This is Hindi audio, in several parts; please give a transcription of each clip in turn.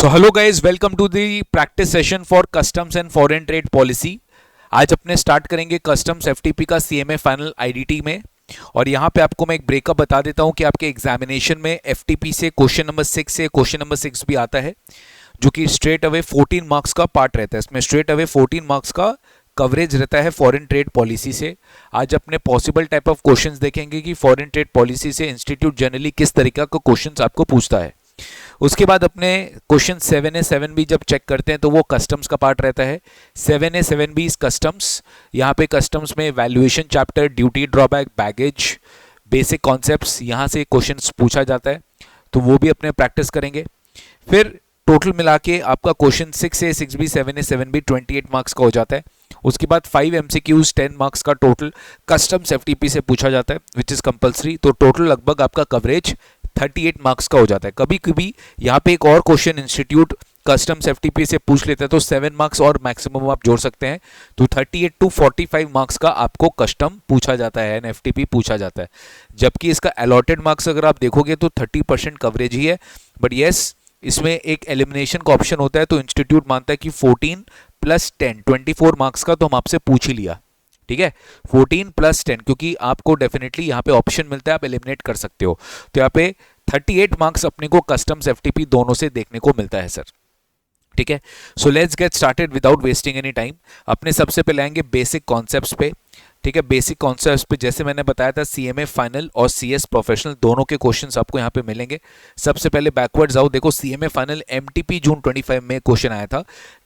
So hello guys, welcome to the practice session for customs and foreign trade policy. आज अपने स्टार्ट करेंगे कस्टम्स एफटीपी का सीएमए फाइनल आईडीटी में। और यहाँ पे आपको मैं एक ब्रेकअप बता देता हूँ कि आपके एग्जामिनेशन में एफटीपी से क्वेश्चन नंबर 6 से क्वेश्चन नंबर 6 भी आता है, जो कि स्ट्रेट अवे 14 मार्क्स का पार्ट रहता है। इसमें स्ट्रेट अवे 14 मार्क्स का कवरेज रहता है फॉरेन ट्रेड पॉलिसी से। आज अपने पॉसिबल टाइप ऑफ क्वेश्चंस देखेंगे कि फॉरेन ट्रेड पॉलिसी से इंस्टीट्यूट जनरली किस तरीका का क्वेश्चंस आपको पूछता है। उसके बाद अपने क्वेश्चन 7A 7B जब चेक करते हैं तो वो कस्टम्स का पार्ट रहता है। 7A 7B is customs. यहाँ पे कस्टम्स में valuation chapter, duty drawback, baggage, basic concepts, यहाँ से क्वेश्चंस पूछा जाता है, तो वो भी अपने प्रैक्टिस करेंगे। फिर टोटल मिला के आपका question 6A 6B 7A 7B 28 marks का हो जाता है। उसके बाद 5 MCQs 10 मार्क्स का टोटल कस्टम्स एफटीपी से पूछा जाता है, विच इज कंपलसरी। तो टोटल लगभग आपका कवरेज 38 मार्क्स का हो जाता है। कभी कभी यहाँ पे एक और क्वेश्चन इंस्टीट्यूट कस्टम्स एफटीपी से पूछ लेते हैं तो 7 मार्क्स और मैक्सिमम आप जोड़ सकते हैं, तो 38 to 45 मार्क्स का आपको कस्टम पूछा जाता है, एफटीपी पूछा जाता है। जबकि इसका अलॉटेड मार्क्स अगर आप देखोगे तो 30% कवरेज ही है। बट येस, इसमें एक एलिमिनेशन का ऑप्शन होता है, तो इंस्टीट्यूट मानता है कि 14 + 10 24 मार्क्स का तो हम आपसे पूछ ही लिया। ठीक है, 14 + 10, क्योंकि आपको डेफिनेटली यहाँ पे ऑप्शन मिलता है, आप एलिमिनेट कर सकते हो। तो यहाँ पे 38 मार्क्स अपने को कस्टम्स एफटीपी दोनों से देखने को मिलता है सर। ठीक है, so let's get started without wasting any time. अपने सबसे पहले आएंगे बेसिक कॉन्सेप्ट्स पे। ठीक है, बेसिक कॉन्सेप्ट्स पे जैसे मैंने बताया था, सीएमए फाइनल और सीएस प्रोफेशनल दोनों के क्वेश्चंस आपको यहाँ पे मिलेंगे। सबसे पहले बैकवर्ड्स आओ, देखो सीएमए फाइनल एमटीपी जून 25 में क्वेश्चन आया था,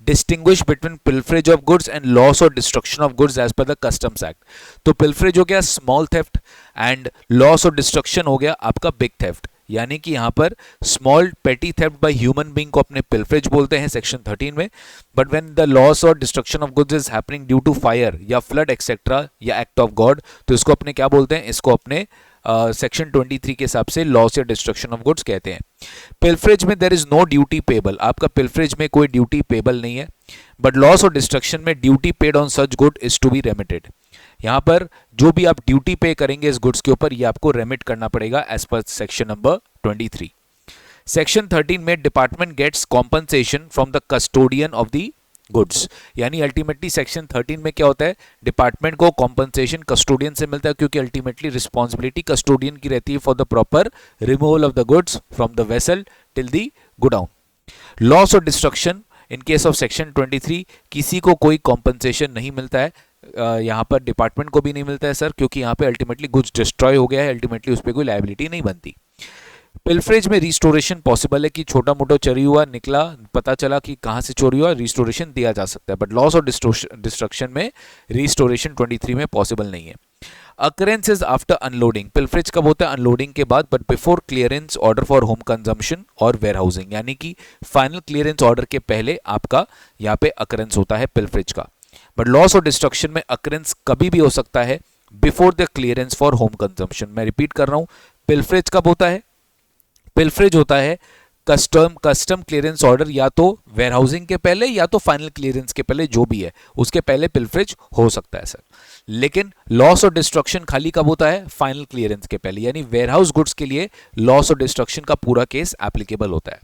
distinguish between pilferage of goods and loss और destruction of goods as per the customs act. तो पिल्फरेज हो गया स्मॉल थेफ्ट एंड लॉस और डिस्ट्रक्शन हो गया आपका बिग थेफ्ट। यानी कि यहाँ पर स्मॉल पेटी थेफ्ट बाय ह्यूमन बीइंग को अपने पिल्फरेज बोलते हैं सेक्शन 13 में। बट व्हेन द लॉस और destruction of goods is happening due to fire या फ्लड एक्सेट्रा या एक्ट ऑफ गॉड, तो इसको अपने क्या बोलते हैं, इसको अपने सेक्शन 23 के हिसाब से लॉस या डिस्ट्रक्शन ऑफ गुड्स कहते हैं। पिल्फरेज में there is no duty payable, आपका पिल्फरेज में कोई ड्यूटी पेबल नहीं है। बट लॉस और डिस्ट्रक्शन में duty paid on such good is to be remitted. यहाँ पर जो भी आप ड्यूटी पे करेंगे इस गुड्स के ऊपर, ये आपको रेमिट करना पड़ेगा as per section number 23। Section 13 में department gets compensation from the custodian of the goods. यानी अल्टीमेटली सेक्शन 13 में क्या होता है, डिपार्टमेंट को कॉम्पनसेशन कस्टोडियन से मिलता है, क्योंकि अल्टीमेटली रिस्पॉन्सिबिलिटी कस्टोडियन की रहती है for the proper removal of the goods from the vessel till the godown. Loss और destruction in case of section 23 किसी को कोई कॉम्पनसेशन नहीं मिलता है, यहाँ पर डिपार्टमेंट को भी नहीं मिलता है सर, क्योंकि यहाँ पे अल्टीमेटली गुड्स डिस्ट्रॉय हो गया है, अल्टीमेटली उस पर कोई लायबिलिटी नहीं बनती। पिल्फरेज में रिस्टोरेशन पॉसिबल है कि छोटा मोटा चोरी हुआ, निकला, पता चला कि कहाँ से चोरी हुआ, रिस्टोरेशन दिया जा सकता है। बट लॉस और डिस्ट्रक्शन में रिस्टोरेशन 23 में पॉसिबल नहीं है। अकरेंसेज आफ्टर अनलोडिंग, पिल्फरेज कब होता है, अनलोडिंग के बाद, but before clearance order for home consumption और वेयरहाउसिंग, यानी कि फाइनल क्लियरेंस ऑर्डर के पहले आपका यहाँ पे अकरेंस होता है पिल्फरेज का। बट लॉस और डिस्ट्रक्शन में अकरेंस कभी भी हो सकता है before the clearance for home consumption. मैं रिपीट कर रहा हूं, पिल्फरेज कब होता है, पिल्फरेज होता है कस्टम क्लियरेंस ऑर्डर या तो वेयरहाउसिंग के पहले या तो फाइनल क्लियरेंस के पहले, जो भी है उसके पहले पिल्फरेज हो सकता है सर। लेकिन लॉस और डिस्ट्रक्शन खाली कब होता है, फाइनल क्लियरेंस के पहले, यानी वेयरहाउस गुड्स के लिए लॉस और डिस्ट्रक्शन का पूरा केस एप्लीकेबल होता है।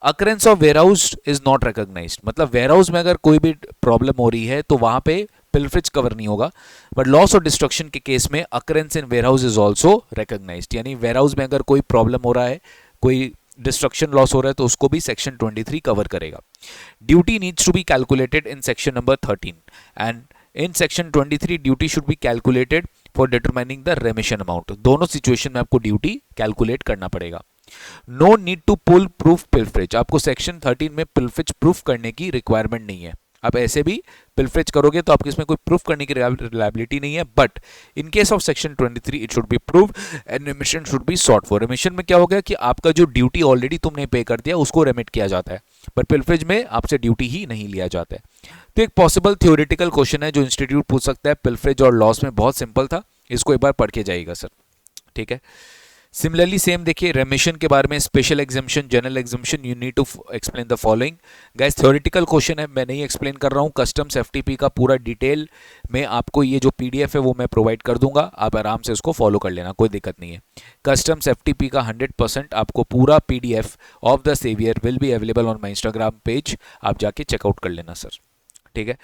Occurrence of warehouse is not recognised, मतलब वेयरहाउस में अगर कोई भी प्रॉब्लम हो रही है तो वहां पे पिल्फरेज कवर नहीं होगा। बट लॉस और डिस्ट्रक्शन के केस में occurrence in warehouse is also recognised, यानी वेयरहाउस में अगर कोई प्रॉब्लम हो रहा है, कोई डिस्ट्रक्शन लॉस हो रहा है, तो उसको भी सेक्शन 23 कवर करेगा। Duty needs to be calculated in section number 13 and in section 23 duty should be calculated for determining the remission amount. दोनों सिचुएशन में आपको ड्यूटी कैलकुलेट करना पड़ेगा। No need to pull proof pilferage, आपको सेक्शन 13 में पिल्फरेज प्रूफ करने की रिक्वायरमेंट नहीं है। आप ऐसे भी पिल्फरेज करोगे तो आपके इसमें कोई प्रूफ करने की रिलायबिलिटी नहीं है। But in case of section 23 it should be prove and रेमिशन should be sought for. रेमिशन में क्या हो गया कि आपका जो ड्यूटी ऑलरेडी तुमने पे कर दिया उसको रेमिट किया जाता है, बट पिल्फरेज में आपसे ड्यूटी ही नहीं लिया जाता है। तो एक पॉसिबल थ्योरेटिकल क्वेश्चन है जो इंस्टीट्यूट पूछ सकता है पिल्फरेज और लॉस में, बहुत सिंपल था, इसको एक बार पढ़ के जाइएगा सर। ठीक है, सिमिलरली सेम देखिए रेमिशन के बारे में, special examination, general examination, you need to explain the following. Guys theoretical question है, मैं नहीं एक्सप्लेन कर रहा हूँ। कस्टम्स एफटीपी का पूरा डिटेल में आपको ये जो पीडीएफ है वो मैं प्रोवाइड कर दूंगा, आप आराम से उसको फॉलो कर लेना, कोई दिक्कत नहीं है। कस्टम्स एफटीपी का 100% आपको पूरा PDF of the saviour will be available on my Instagram page, आप जाके चेकआउट कर लेना सर। ठीक है,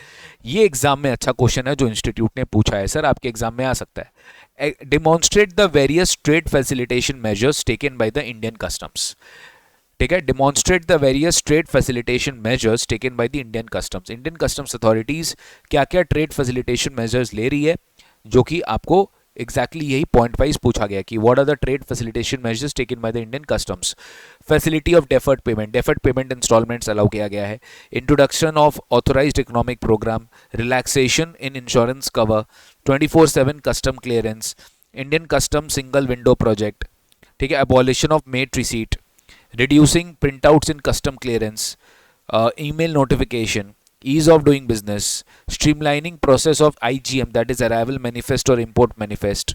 ये एग्जाम में अच्छा क्वेश्चन है जो इंस्टीट्यूट ने पूछा है सर, आपके एग्जाम में आ सकता है। Demonstrate the various trade facilitation measures taken by the Indian customs. ठीक है, demonstrate the various trade facilitation measures taken by the Indian customs. Indian customs authorities क्या क्या ट्रेड फैसिलिटेशन मेजर्स ले रही है, जो कि आपको एग्जैक्टली यही पॉइंट वाइज पूछा गया कि what are the trade facilitation measures taken by the Indian customs. Facility of deferred payment instalments allow किया गया है। Introduction of authorised economic programme, relaxation in insurance cover, 24/7 custom clearance, Indian custom single window project. ठीक है, abolition of mate receipt, reducing printouts in custom clearance, email notification, ease of doing business, streamlining process of IGM, that is arrival manifest or import manifest,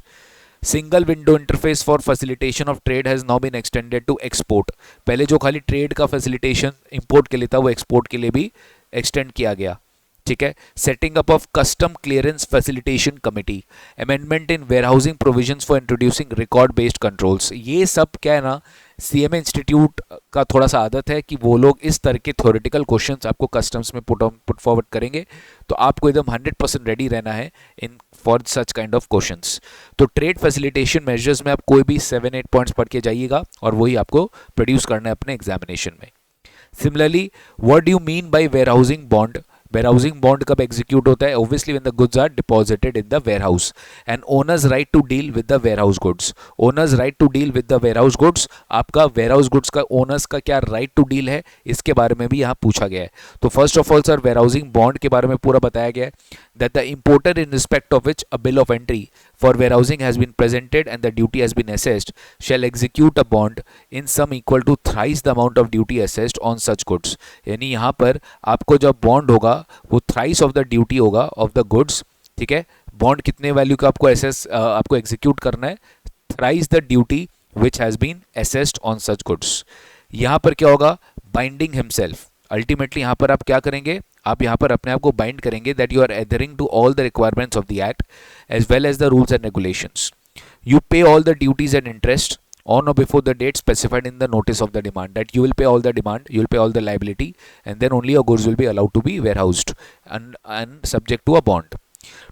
single window interface for facilitation of trade has now been extended to export। पहले जो खाली ट्रेड का फैसिलिटेशन इंपोर्ट के लिए था वो एक्सपोर्ट के लिए भी एक्सटेंड किया गया। ठीक है, setting up of custom clearance facilitation committee, amendment in warehousing provisions for introducing record based controls. ये सब क्या है ना, सीएमए इंस्टीट्यूट का थोड़ा सा आदत है कि वो लोग इस तरह के थ्योरेटिकल क्वेश्चंस आपको कस्टम्स में पुट फॉरवर्ड करेंगे, तो आपको एकदम 100% रेडी रहना है in for such kind of questions. तो ट्रेड फैसिलिटेशन मेजर्स में आप कोई भी 7-8 पॉइंट्स पढ़ के जाइएगा और वही आपको प्रोड्यूस करना है अपने एग्जामिनेशन में। Similarly, what do you mean by warehousing bond. Warehousing bond कब एग्जीक्यूट होता है? Obviously when the goods are deposited in the warehouse and owners right to deal with the warehouse goods. Owners right to deal with the warehouse goods, आपका वेयरहाउस गुड्स का ओनर्स का क्या राइट टू डील है, इसके बारे में भी यहाँ पूछा गया है। तो first of all sir warehousing bond के बारे में पूरा बताया गया है, that the importer in respect of which a bill of entry for warehousing has been presented and the duty has been assessed shall execute a bond in sum equal to thrice the amount of duty assessed on such goods। यानी यहाँ पर आपको जब बॉन्ड होगा वो थ्राइस ऑफ द ड्यूटी होगा ऑफ द गुड्स। ठीक है, बॉन्ड कितने वैल्यू का आपको एग्जीक्यूट करना है? Thrice the duty which has been assessed on such goods. यहाँ पर क्या होगा? Binding himself. अल्टीमेटली यहाँ पर आप क्या करेंगे? आप यहाँ पर अपने आप को बाइंड करेंगे that you are adhering to all the requirements of the act as well as the rules and regulations. You pay all the duties and interest on or before the date specified in the notice of the demand, that you will pay all the demand, you will pay all the liability, and then only your goods will be allowed to be warehoused and subject to a bond.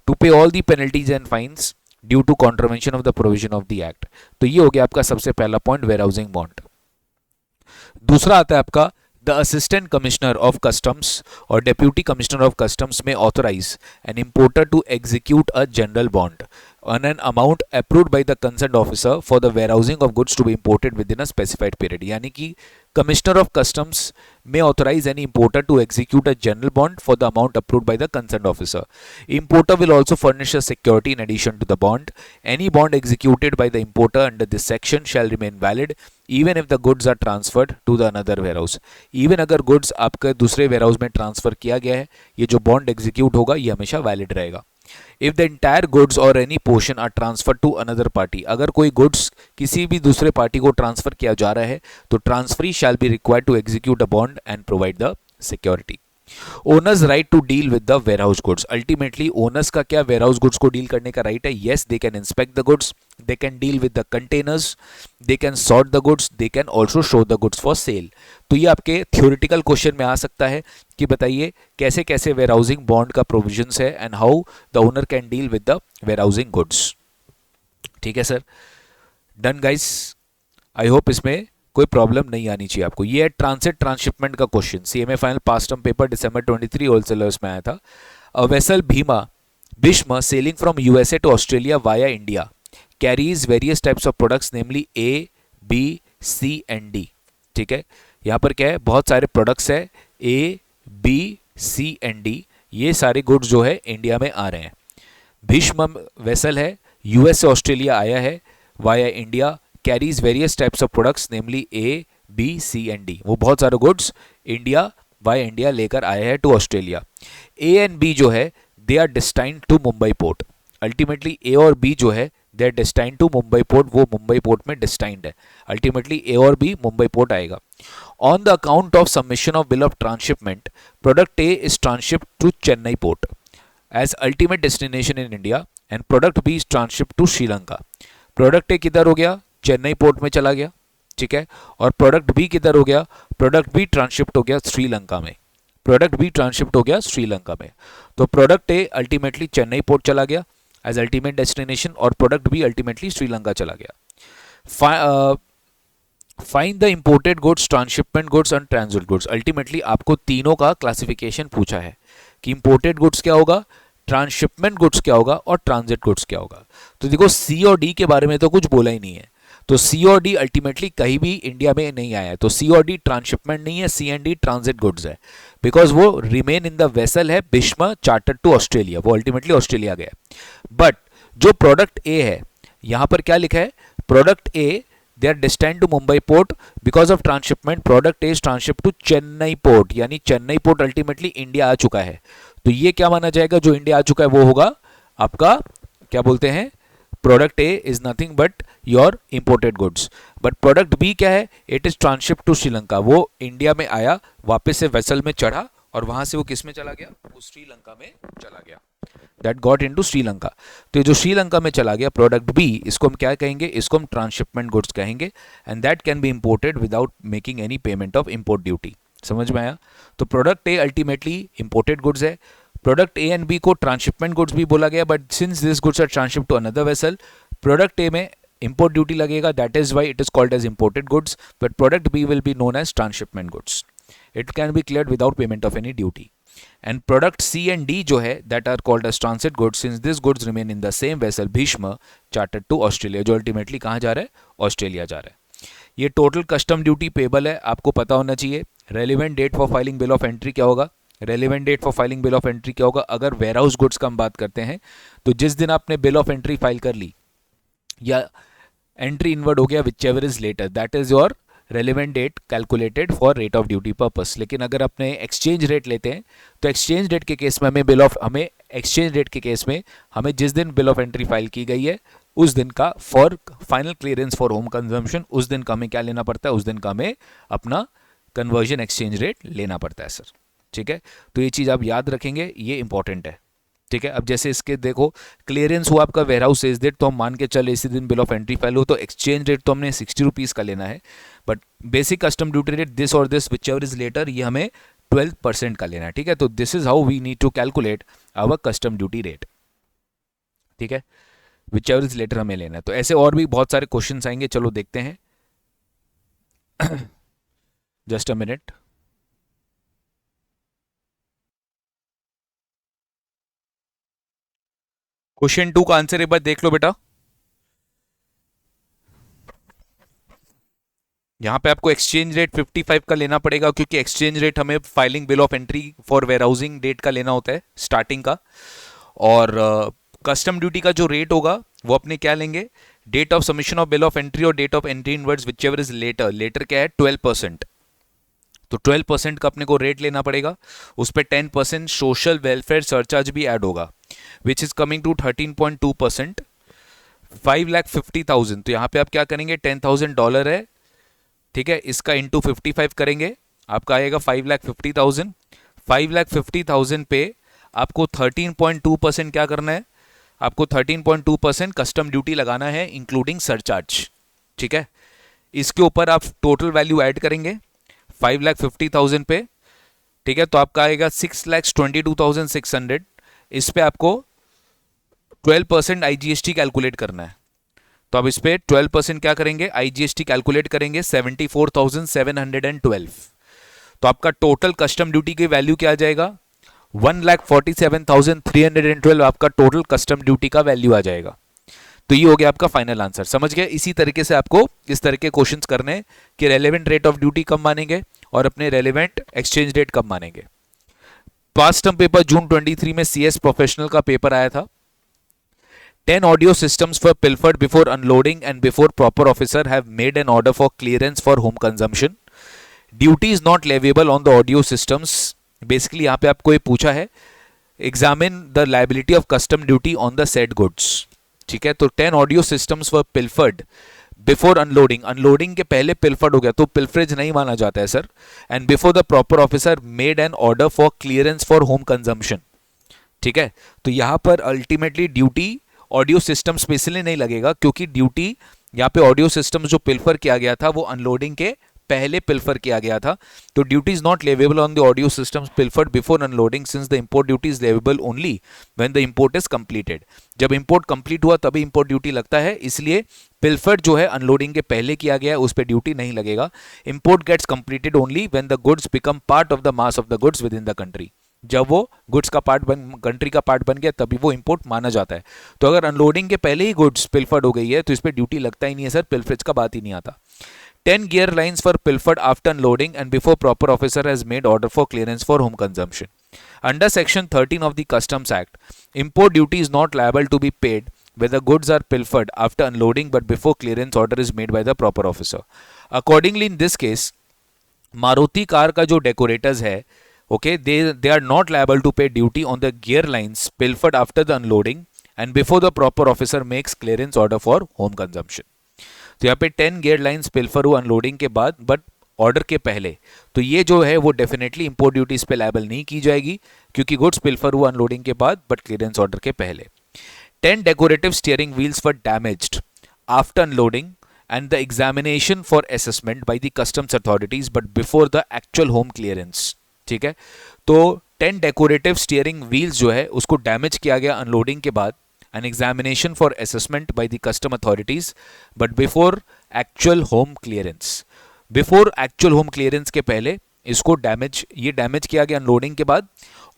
To pay all the penalties and fines due to contravention of the provision of the act। तो ये हो गया आपका सबसे पहला पॉइंट, वेयरहाउसिंग बॉन्ड। दूसरा आता है आपका The Assistant Commissioner of Customs or Deputy Commissioner of Customs may authorize an importer to execute a general bond on an amount approved by the concerned officer for the warehousing of goods to be imported within a specified period। यानी कि Commissioner of Customs may authorize any importer to execute a general bond for the amount approved by the concerned officer। Importer will also furnish a security in addition to the bond। Any bond executed by the importer under this section shall remain valid even if the goods are transferred to the another warehouse। even अगर goods आपके दूसरे warehouse में transfer किया गया है, ये जो bond execute होगा ये हमेशा valid रहेगा। If the entire goods or any portion are transferred to another party, अगर कोई goods किसी भी दूसरे पार्टी को ट्रांसफर किया जा रहा है तो transferee shall be required to execute a bond and provide the security। Owners right to deal with the warehouse goods. Ultimately owners का क्या वेयरहाउस गुड्स को डील करने का राइट है? Yes, they can inspect the goods, they can deal with the containers, they can sort the goods, they can also show the goods for sale. तो ये आपके थ्योरेटिकल क्वेश्चन में आ सकता है कि बताइए कैसे कैसे वेयरहाउसिंग बॉन्ड का प्रोविजंस है and how the owner can deal with the warehousing goods. ठीक है sir, done guys. I hope इसमें कोई प्रॉब्लम नहीं आनी चाहिए आपको। ये है ट्रांसिट ट्रांसशिपमेंट का question, CMA final past term paper December 23 wholesalers में आया था। A vessel Bhishma sailing from USA to Australia via India carries various types of products namely A, B, C and D. ठीक है, यहाँ पर क्या है? बहुत सारे प्रोडक्ट्स है, ए, बी, सी एंड डी, ये सारे गुड्स जो है इंडिया में आ रहे हैं। भीष्म वेसल है, यूएस से ऑस्ट्रेलिया आया है via India, carries various types of products namely A, B, C and D. वो बहुत सारे गुड्स इंडिया वाया इंडिया लेकर आया है to Australia. A and B जो है they are destined to Mumbai port. Ultimately A और बी जो है they are destined to Mumbai port, वो मुंबई पोर्ट में डेस्टाइंड है। अल्टीमेटली ए और बी मुंबई पोर्ट आएगा। On the account of submission of bill of transshipment, product A is transshipped to Chennai port as ultimate destination in India and product B is transshipped to Sri Lanka. Product ए किधर हो गया, चेन्नई पोर्ट में चला गया, ठीक है, और प्रोडक्ट बी किधर हो गया, प्रोडक्ट बी ट्रांसशिप्ट हो गया श्रीलंका में, प्रोडक्ट बी ट्रांसशिप्ट हो गया श्रीलंका में। तो product A ultimately Chennai port चला गया एज अल्टीमेट डेस्टिनेशन और प्रोडक्ट बी अल्टीमेटली श्रीलंका चला गया। Find the imported goods, transshipment goods and transit goods. Ultimately आपको तीनों का क्लासिफिकेशन पूछा है कि इंपोर्टेड गुड्स क्या होगा, ट्रांसशिपमेंट गुड्स क्या होगा और ट्रांजिट गुड्स क्या होगा। तो देखो सी और डी के बारे में तो कुछ बोला ही नहीं है, तो सी और डी अल्टीमेटली कहीं भी इंडिया में नहीं आया है, तो सी और डी ट्रांसशिपमेंट नहीं है, C and D transit goods है, बिकॉज वो रिमेन इन द वेसल है भीष्म चार्टर्ड टू ऑस्ट्रेलिया, वो अल्टीमेटली ऑस्ट्रेलिया गया। बट जो प्रोडक्ट ए है, यहां पर क्या लिखा है, product A they are destined to Mumbai port because of transshipment, product A is transshipped to Chennai port, यानी चेन्नई पोर्ट अल्टीमेटली इंडिया आ चुका है। तो ये क्या माना जाएगा, जो इंडिया आ चुका है वो होगा आपका क्या बोलते हैं, product A is nothing but your imported goods. But product B क्या है, it is transshipped to Sri Lanka, वो इंडिया में आया, वापस से वेसल में चढ़ा और वहां से वो किस में चला गया, वो श्रीलंका में चला गया, दैट गॉट इनटू श्रीलंका। तो जो श्रीलंका में चला गया प्रोडक्ट बी, इसको हम क्या कहेंगे, इसको हम ट्रांसशिपमेंट गुड्स कहेंगे and that can be imported without making any payment of import duty. समझ में आया। तो product A ultimately imported goods है, प्रोडक्ट ए एंड बी को ट्रांसशिपमेंट गुड्स भी बोला गया, but since this goods are transshipped to another vessel, product A में इंपोर्ट ड्यूटी लगेगा, that is why it is called as imported goods, but product B will be known as transshipment goods. It can be cleared without payment of any duty. And product C and D जो है that are called as transit goods since this goods remain in the same vessel Bhishma chartered to Australia, जो अल्टीमेटली कहाँ जा रहा है, ऑस्ट्रेलिया जा रहा है। ये टोटल कस्टम ड्यूटी पेबल है, आपको पता होना चाहिए। Relevant date for filing bill of entry क्या होगा, relevant date for filing bill of entry क्या होगा, अगर वेयरहाउस गुड्स का हम बात करते हैं तो जिस दिन आपने बिल ऑफ एंट्री फाइल कर ली या एंट्री इनवर्ड हो गया, whichever is later, that is your relevant date calculated for rate of duty purpose. लेकिन अगर अपने एक्सचेंज रेट लेते हैं तो एक्सचेंज रेट के केस में हमें एक्सचेंज रेट के केस में हमें जिस दिन बिल ऑफ एंट्री फाइल की गई है उस दिन का for final clearance for home consumption, उस दिन का हमें क्या लेना पड़ता है, उस दिन का हमें अपना कन्वर्जन एक्सचेंज रेट लेना पड़ता है सर। ठीक है, तो ये चीज़ आप याद रखेंगे, ये इंपॉर्टेंट है। ठीक है, अब जैसे इसके देखो क्लियरेंस हुआ आपका वेयरहाउस सेज डेट, तो हम मान के चले इसी दिन बिल ऑफ एंट्री फाइल हो, तो एक्सचेंज रेट तो हमने 60 रुपीज़ का लेना है, but basic custom duty rate this और this whichever is later, ये हमें 12% का लेना है। ठीक है, तो this is how we need to calculate our custom duty rate. ठीक है, विच एवर इज लेटर हमें लेना है। तो ऐसे और भी बहुत सारे क्वेश्चन आएंगे, चलो देखते हैं। Just a minute. क्वेश्चन 2 का आंसर एक बार देख लो बेटा। यहां पे आपको एक्सचेंज रेट 55 का लेना पड़ेगा, क्योंकि एक्सचेंज रेट हमें filing bill of entry for warehousing date का लेना होता है स्टार्टिंग का। और कस्टम ड्यूटी का जो रेट होगा वो अपने क्या लेंगे, date of submission of bill of entry और date of entry inwards whichever is later, later क्या है 12%, तो 12% का अपने को रेट लेना पड़ेगा। उस पर 10% सोशल वेलफेयर सरचार्ज भी ऐड होगा विच इज कमिंग टू 13.2%। 5,50,000, तो यहाँ पे आप क्या करेंगे, $10,000 है, ठीक है, इसका इंटू 55 करेंगे, आपका आएगा 5,50,000। 5,50,000 पे आपको 13.2% क्या करना है, आपको 13.2% कस्टम ड्यूटी लगाना है इंक्लूडिंग सरचार्ज। ठीक है, इसके ऊपर आप टोटल वैल्यू ऐड करेंगे 5,50,000 पे। ठीक है, तो आपका आएगा 6,22,600। इस पे आपको 12% IGST कैलकुलेट करना है, तो अब इस पे 12% क्या करेंगे, IGST कैलकुलेट करेंगे 74,712। तो आपका टोटल कस्टम ड्यूटी की वैल्यू क्या आ जाएगा, 1,47,312 आपका टोटल कस्टम ड्यूटी का वैल्यू आ जाएगा। तो ये हो गया आपका फाइनल आंसर। समझ गए। इसी तरीके से आपको इस तरह के क्वेश्चंस करने हैं कि रेलेवेंट रेट ऑफ ड्यूटी कब मानेंगे और अपने रेलेवेंट एक्सचेंज रेट कब मानेंगे। पास्ट टर्म पेपर जून 23 में CS प्रोफेशनल का पेपर आया था। 10 audio systems were pilfered before unloading and before proper officer have made an order for clearance for home consumption. Duty is not leviable on the audio systems. Basically यहाँ पे आपको ये पूछा है, examine the liability of custom duty on the said goods. ठीक है, तो 10 ऑडियो सिस्टम्स वर पिल्फर्ड बिफोर अनलोडिंग, अनलोडिंग के पहले पिल्फर्ड हो गया तो पिल्फरेज नहीं माना जाता है sir. And before the proper officer made an order for clearance for home consumption. ठीक है, तो यहां पर ultimately duty audio system specially नहीं लगेगा, क्योंकि ड्यूटी यहाँ पे ऑडियो सिस्टम जो पिल्फर किया गया था वो अनलोडिंग के पहले पिल्फर किया गया था। तो duty is not leviable on the audio systems pilfered before unloading since the import duty is leviable only when the import is completed. जब इंपोर्ट कंप्लीट हुआ तभी इंपोर्ट ड्यूटी लगता है, इसलिए पिल्फर्ड जो है अनलोडिंग के पहले किया गया है उस पर ड्यूटी नहीं लगेगा। Import gets completed only when the goods become part of the mass of the goods within the country. जब वो गुड्स का पार्ट कंट्री का पार्ट बन गया तभी वो इंपोर्ट माना जाता है। तो अगर अनलोडिंग के पहले ही गुड्स पिल्फर्ड हो गई है तो इस पर ड्यूटी लगता ही नहीं है सर, पिल्फरेज का बात ही नहीं आता। 10 gear lines were pilfered after unloading and before proper officer has made order for clearance for home consumption. Under section 13 of the Customs Act, import duty is not liable to be paid where the goods are pilfered after unloading but before clearance order is made by the proper officer. Accordingly, in this case, Maruti car का जो डेकोरेटर्स है, okay, they are not liable to pay duty on the gear lines pilfered after the unloading and before the proper officer makes clearance order for home consumption. तो यहाँ पे 10 गियर लाइंस पिल्फर हुआ अनलोडिंग के बाद बट ऑर्डर के पहले, तो ये जो है वो डेफिनेटली इंपोर्ट ड्यूटी इस पे लायबल नहीं की जाएगी क्योंकि गुड्स पिल्फर हुआ अनलोडिंग के बाद बट क्लियरेंस ऑर्डर के पहले। 10 decorative steering wheels were damaged after unloading and the examination for assessment by the customs authorities but before the actual home clearance. ठीक है, तो 10 डेकोरेटिव स्टीयरिंग व्हील्स जो है उसको डैमेज किया गया अनलोडिंग के बाद, an examination for assessment by the custom authorities but before actual home clearance, before actual home clearance के पहले इसको डैमेज किया गया अनलोडिंग के बाद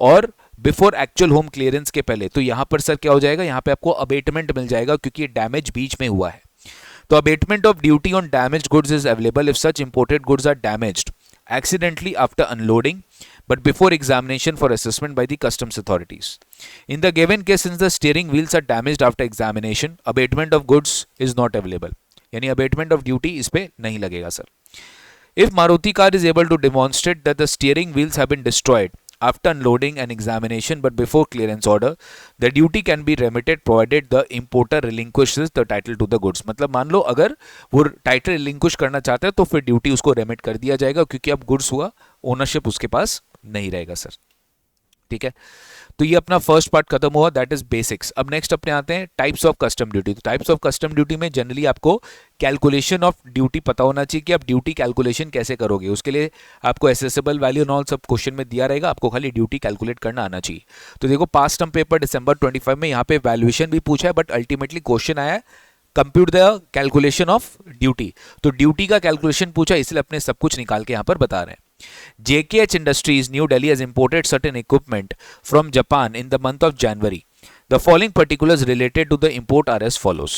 और बिफोर एक्चुअल होम क्लियरेंस के पहले। तो यहां पर सर क्या हो जाएगा, यहां पे आपको अबेटमेंट मिल जाएगा क्योंकि डैमेज बीच में हुआ है। तो abatement of duty on damaged goods is available if such imported goods are damaged accidentally after unloading but before examination for assessment by the customs authorities. In the given case, since the steering wheels are damaged after examination, abatement of goods is not available. यानी abatement of duty इस पे नहीं लगेगा sir. If Maruti car is able to demonstrate that the steering wheels have been destroyed after unloading and examination but before clearance order, the duty can be remitted provided the importer relinquishes the title to the goods. मतलब मान लो अगर वो टाइटल रिलिंक्विश करना चाहता है तो फिर ड्यूटी उसको रेमिट कर दिया जाएगा क्योंकि अब गुड्स हुआ, ओनरशिप उसके पास नहीं रहेगा सर। ठीक है, तो ये अपना फर्स्ट पार्ट खत्म हुआ, दैट इज बेसिक्स। अब नेक्स्ट अपने आते हैं टाइप्स ऑफ कस्टम ड्यूटी। तो टाइप्स ऑफ कस्टम ड्यूटी में जनरली आपको कैलकुलेशन ऑफ ड्यूटी पता होना चाहिए कि आप ड्यूटी कैलकुलेशन कैसे करोगे। उसके लिए आपको एसेसेबल वैल्यू एंड ऑल सब क्वेश्चन में दिया रहेगा, आपको खाली ड्यूटी कैलकुलेट करना आना चाहिए। तो देखो पास्ट टर्म पेपर December 25 में यहाँ पे वैल्यूएशन भी पूछा है बट अल्टीमेटली क्वेश्चन आया है compute the calculation of duty. तो ड्यूटी का कैलकुलेशन पूछा इसलिए अपने सब कुछ निकाल के यहाँ पर बता रहे हैं। JKH Industries New Delhi has imported certain equipment from Japan in the month of January. The following particulars related to the import are as follows.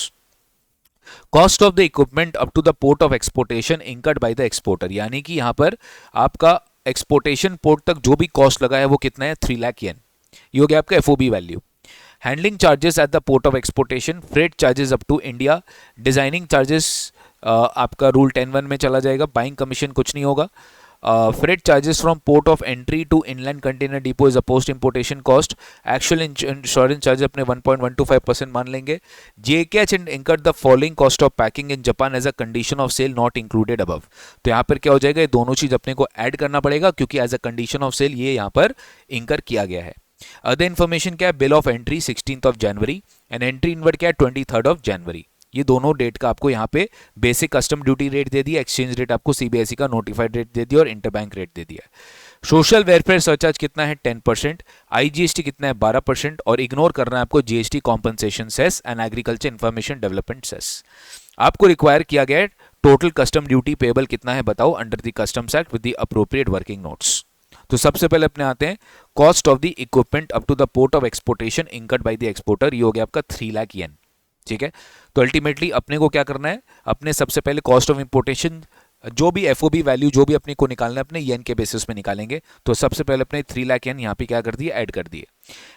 Cost of the equipment up to the port of exportation incurred by the exporter. यानी कि यहाँ पर आपका एक्सपोर्टेशन पोर्ट तक जो भी कॉस्ट लगा है वो कितना है, 3 लाख येन। ये हो गया आपका FOB value. Handling charges at the port of exportation, freight charges up to India, designing charges आपका रूल 10(1) में चला जाएगा, बाइंग कमीशन कुछ नहीं होगा। Freight charges from port of entry to inland container depot is a post importation cost. Actual insurance charge अपने 1.125% मान लेंगे। JKH incurred the following cost of packing in Japan as a condition of sale not included above. तो यहाँ पर क्या हो जाएगा, ये दोनों चीज अपने को ऐड करना पड़ेगा क्योंकि as a condition of sale ये यहाँ पर इंकर किया गया है। अदर इन्फॉर्मेशन क्या है, bill of entry 16 January and entry inward क्या है 23 जनवरी। ये दोनों डेट का आपको यहाँ पे बेसिक कस्टम ड्यूटी रेट दे दिया, एक्सचेंज रेट आपको CBSE का नोटिफाइड रेट दे दिया और इंटरबैंक रेट दे दिया। सोशल वेलफेयर सरचार्ज कितना है 10%, IGST कितना है 12% और इग्नोर करना है आपको GST compensation cess and agriculture information development cess. आपको रिक्वायर किया गया है टोटल कस्टम ड्यूटी पेबल कितना है बताओ under the customs act with the appropriate working notes. तो सबसे पहले अपने आते हैं cost of the equipment up to the port of exportation incurred by the exporter, ये हो गया आपका 3 लाख येन। ठीक है, तो अल्टीमेटली अपने को क्या करना है, अपने सबसे पहले कॉस्ट ऑफ इंपोर्टेशन जो भी FOB वैल्यू जो भी अपने को निकालना है अपने येन के बेसिस पे निकालेंगे। तो सबसे पहले अपने 3 लाख येन यहाँ पे क्या कर दिए, ऐड कर दिए।